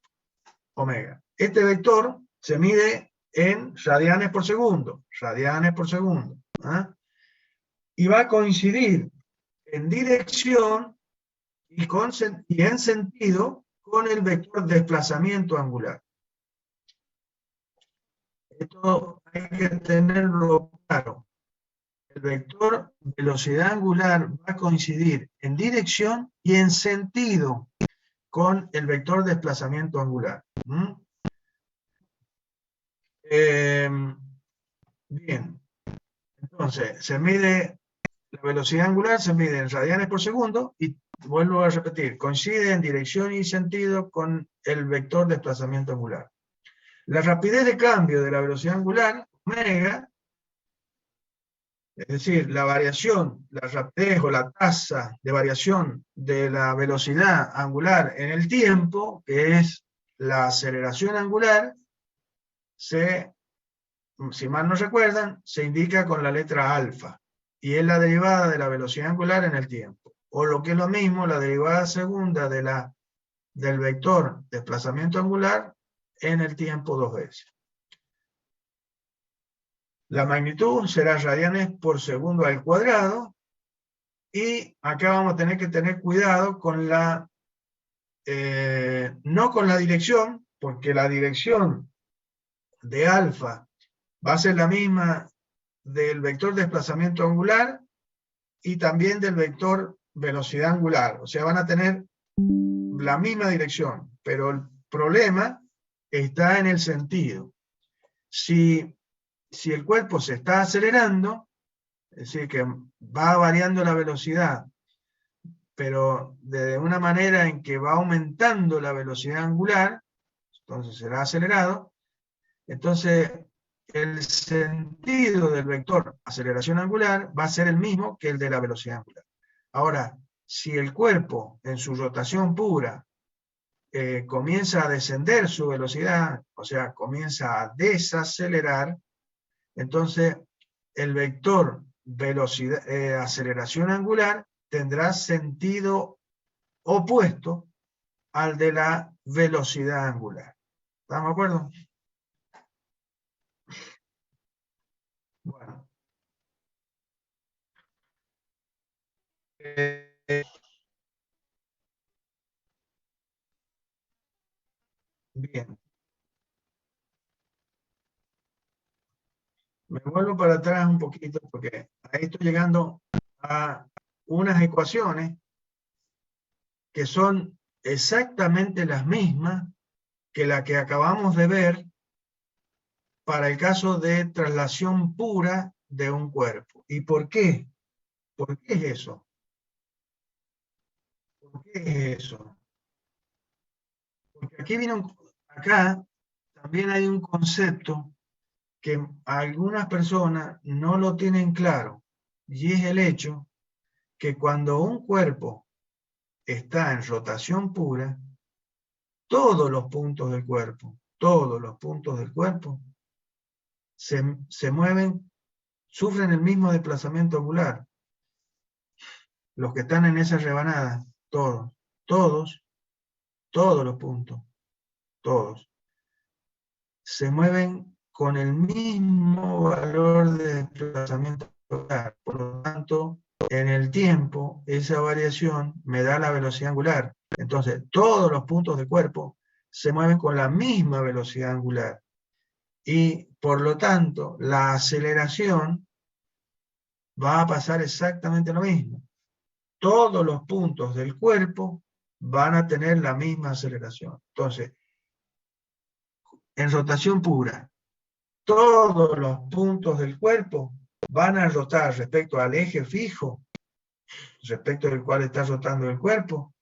omega. Este vector se mide en radianes por segundo, ¿ah? Y va a coincidir en dirección y en sentido con el vector desplazamiento angular. Esto hay que tenerlo claro. El vector velocidad angular va a coincidir en dirección y en sentido con el vector desplazamiento angular. Bien, entonces se mide, la velocidad angular se mide en radianes por segundo, y vuelvo a repetir, coincide en dirección y sentido con el vector desplazamiento angular. La rapidez de cambio de la velocidad angular, omega, es decir, la variación, la rapidez o la tasa de variación de la velocidad angular en el tiempo, que es la aceleración angular, si mal no recuerdan, se indica con la letra alfa, y es la derivada de la velocidad angular en el tiempo. O lo que es lo mismo, la derivada segunda del vector desplazamiento angular en el tiempo 2 veces. La magnitud será radianes por segundo al cuadrado, y acá vamos a tener que tener cuidado con la, no con la dirección, porque la dirección de alfa va a ser la misma del vector desplazamiento angular y también del vector velocidad angular. O sea, van a tener la misma dirección, pero el problema está en el sentido. Si el cuerpo se está acelerando, es decir, que va variando la velocidad, pero de una manera en que va aumentando la velocidad angular, entonces será acelerado, entonces el sentido del vector aceleración angular va a ser el mismo que el de la velocidad angular. Ahora, si el cuerpo en su rotación pura comienza a descender su velocidad, o sea, comienza a desacelerar, entonces el vector velocidad, aceleración angular tendrá sentido opuesto al de la velocidad angular. ¿Estamos de acuerdo? Bien. Me vuelvo para atrás un poquito porque ahí estoy llegando a unas ecuaciones que son exactamente las mismas que la que acabamos de ver para el caso de traslación pura de un cuerpo. ¿Y por qué? ¿Por qué es eso? ¿Por qué es eso? Porque acá también hay un concepto que algunas personas no lo tienen claro, y es el hecho que cuando un cuerpo está en rotación pura, todos los puntos del cuerpo se mueven, sufren el mismo desplazamiento angular. Los que están en esa rebanada, todos los puntos, todos, se mueven con el mismo valor de desplazamiento angular. Por lo tanto, en el tiempo, esa variación me da la velocidad angular. Entonces, todos los puntos del cuerpo se mueven con la misma velocidad angular. Y, por lo tanto, la aceleración va a pasar exactamente lo mismo. Todos los puntos del cuerpo van a tener la misma aceleración. Entonces, en rotación pura, todos los puntos del cuerpo van a rotar respecto al eje fijo, respecto del cual está rotando el cuerpo,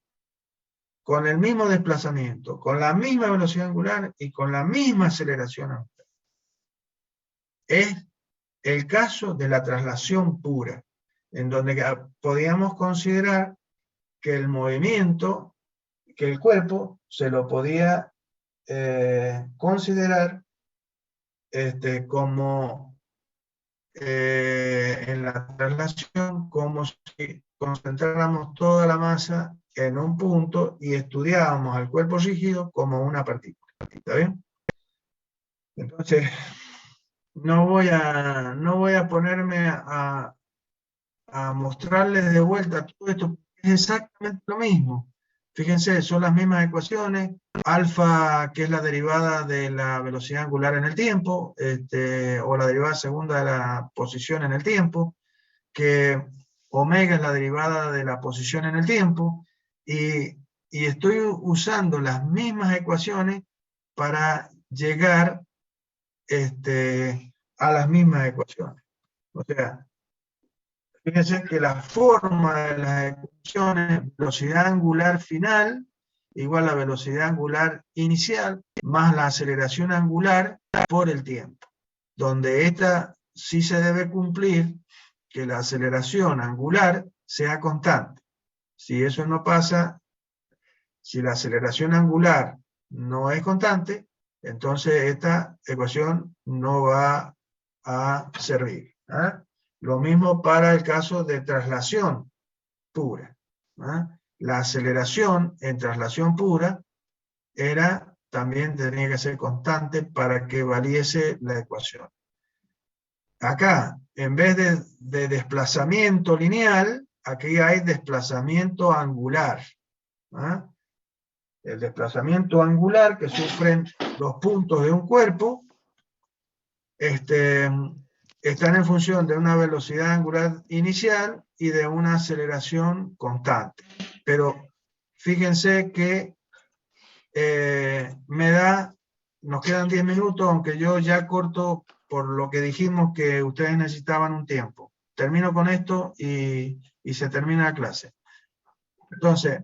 con el mismo desplazamiento, con la misma velocidad angular y con la misma aceleración angular. Es el caso de la traslación pura, en donde podíamos considerar que el movimiento, que el cuerpo se lo podía considerar como en la traslación, como si concentráramos toda la masa en un punto y estudiábamos al cuerpo rígido como una partícula. ¿Está bien? Entonces, no voy a ponerme a mostrarles de vuelta todo esto, es exactamente lo mismo. Fíjense, son las mismas ecuaciones, alfa, que es la derivada de la velocidad angular en el tiempo, o la derivada segunda de la posición en el tiempo, que omega es la derivada de la posición en el tiempo, y estoy usando las mismas ecuaciones para llegar a las mismas ecuaciones. O sea, fíjense que la forma de las ecuaciones, velocidad angular final igual a velocidad angular inicial más la aceleración angular por el tiempo, donde esta sí se debe cumplir que la aceleración angular sea constante. Si eso no pasa, si la aceleración angular no es constante, entonces esta ecuación no va a servir. Lo mismo para el caso de traslación pura. La aceleración en traslación pura también tenía que ser constante para que valiese la ecuación. Acá, en vez de desplazamiento lineal, aquí hay desplazamiento angular. El desplazamiento angular que sufren los puntos de un cuerpo están en función de una velocidad angular inicial y de una aceleración constante. Pero fíjense que nos quedan 10 minutos, aunque yo ya corto por lo que dijimos que ustedes necesitaban un tiempo. Termino con esto y se termina la clase. Entonces,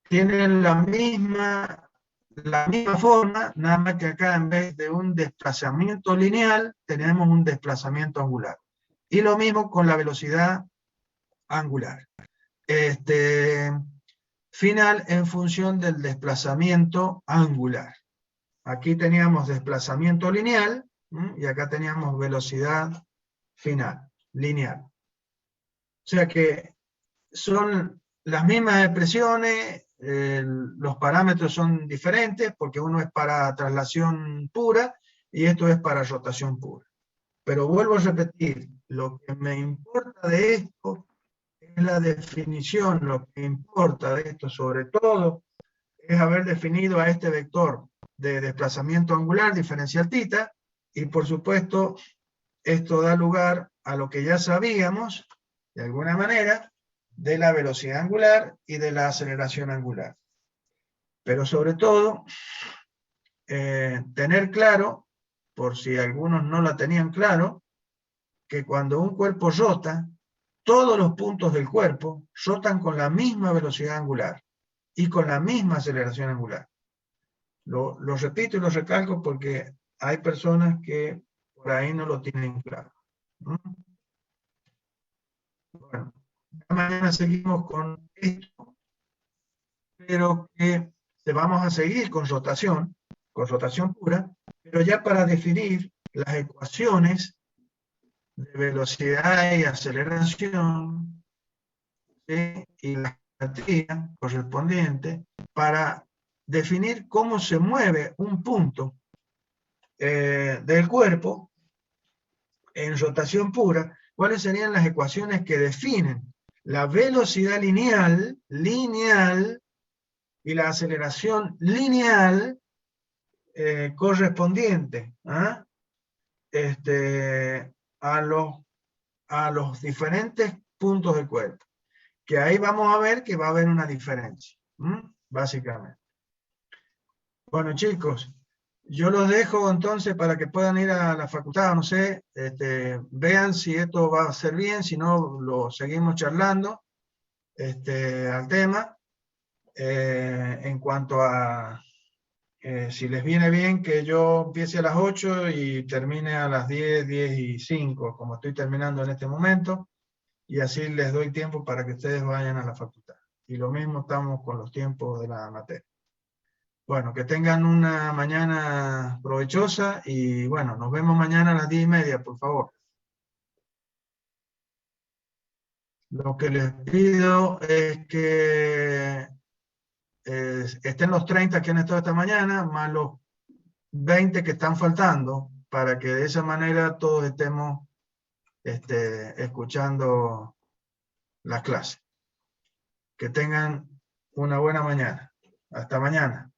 tienen la misma forma, nada más que acá en vez de un desplazamiento lineal, tenemos un desplazamiento angular. Y lo mismo con la velocidad angular. Final en función del desplazamiento angular. Aquí teníamos desplazamiento lineal y acá teníamos velocidad final, lineal. O sea que son las mismas expresiones, los parámetros son diferentes porque uno es para traslación pura y esto es para rotación pura. Pero vuelvo a repetir, lo que me importa de esto es la definición, lo que importa de esto sobre todo, es haber definido a este vector de desplazamiento angular diferencial θ, y por supuesto, esto da lugar a lo que ya sabíamos, de alguna manera, de la velocidad angular y de la aceleración angular. Pero sobre todo, tener claro, por si algunos no la tenían claro, que cuando un cuerpo rota, todos los puntos del cuerpo rotan con la misma velocidad angular y con la misma aceleración angular. Lo repito y lo recalco porque hay personas que por ahí no lo tienen claro. Bueno, mañana seguimos con esto, pero que vamos a seguir con rotación pura, pero ya para definir las ecuaciones de velocidad y aceleración, ¿sí? Y la geometría correspondiente para definir cómo se mueve un punto del cuerpo en rotación pura, cuáles serían las ecuaciones que definen la velocidad lineal y la aceleración lineal correspondiente a los diferentes puntos del cuerpo. Que ahí vamos a ver que va a haber una diferencia, básicamente. Bueno, chicos, yo los dejo entonces para que puedan ir a la facultad, no sé, vean si esto va a ser bien, si no lo seguimos charlando al tema. En cuanto a si les viene bien que yo empiece a las 8 y termine a las 10, 10 y 5, como estoy terminando en este momento, y así les doy tiempo para que ustedes vayan a la facultad. Y lo mismo estamos con los tiempos de la materia. Bueno, que tengan una mañana provechosa y bueno, nos vemos mañana a las 10:30, por favor. Lo que les pido es que estén los 30 que han estado esta mañana, más los 20 que están faltando, para que de esa manera todos estemos escuchando las clases. Que tengan una buena mañana. Hasta mañana.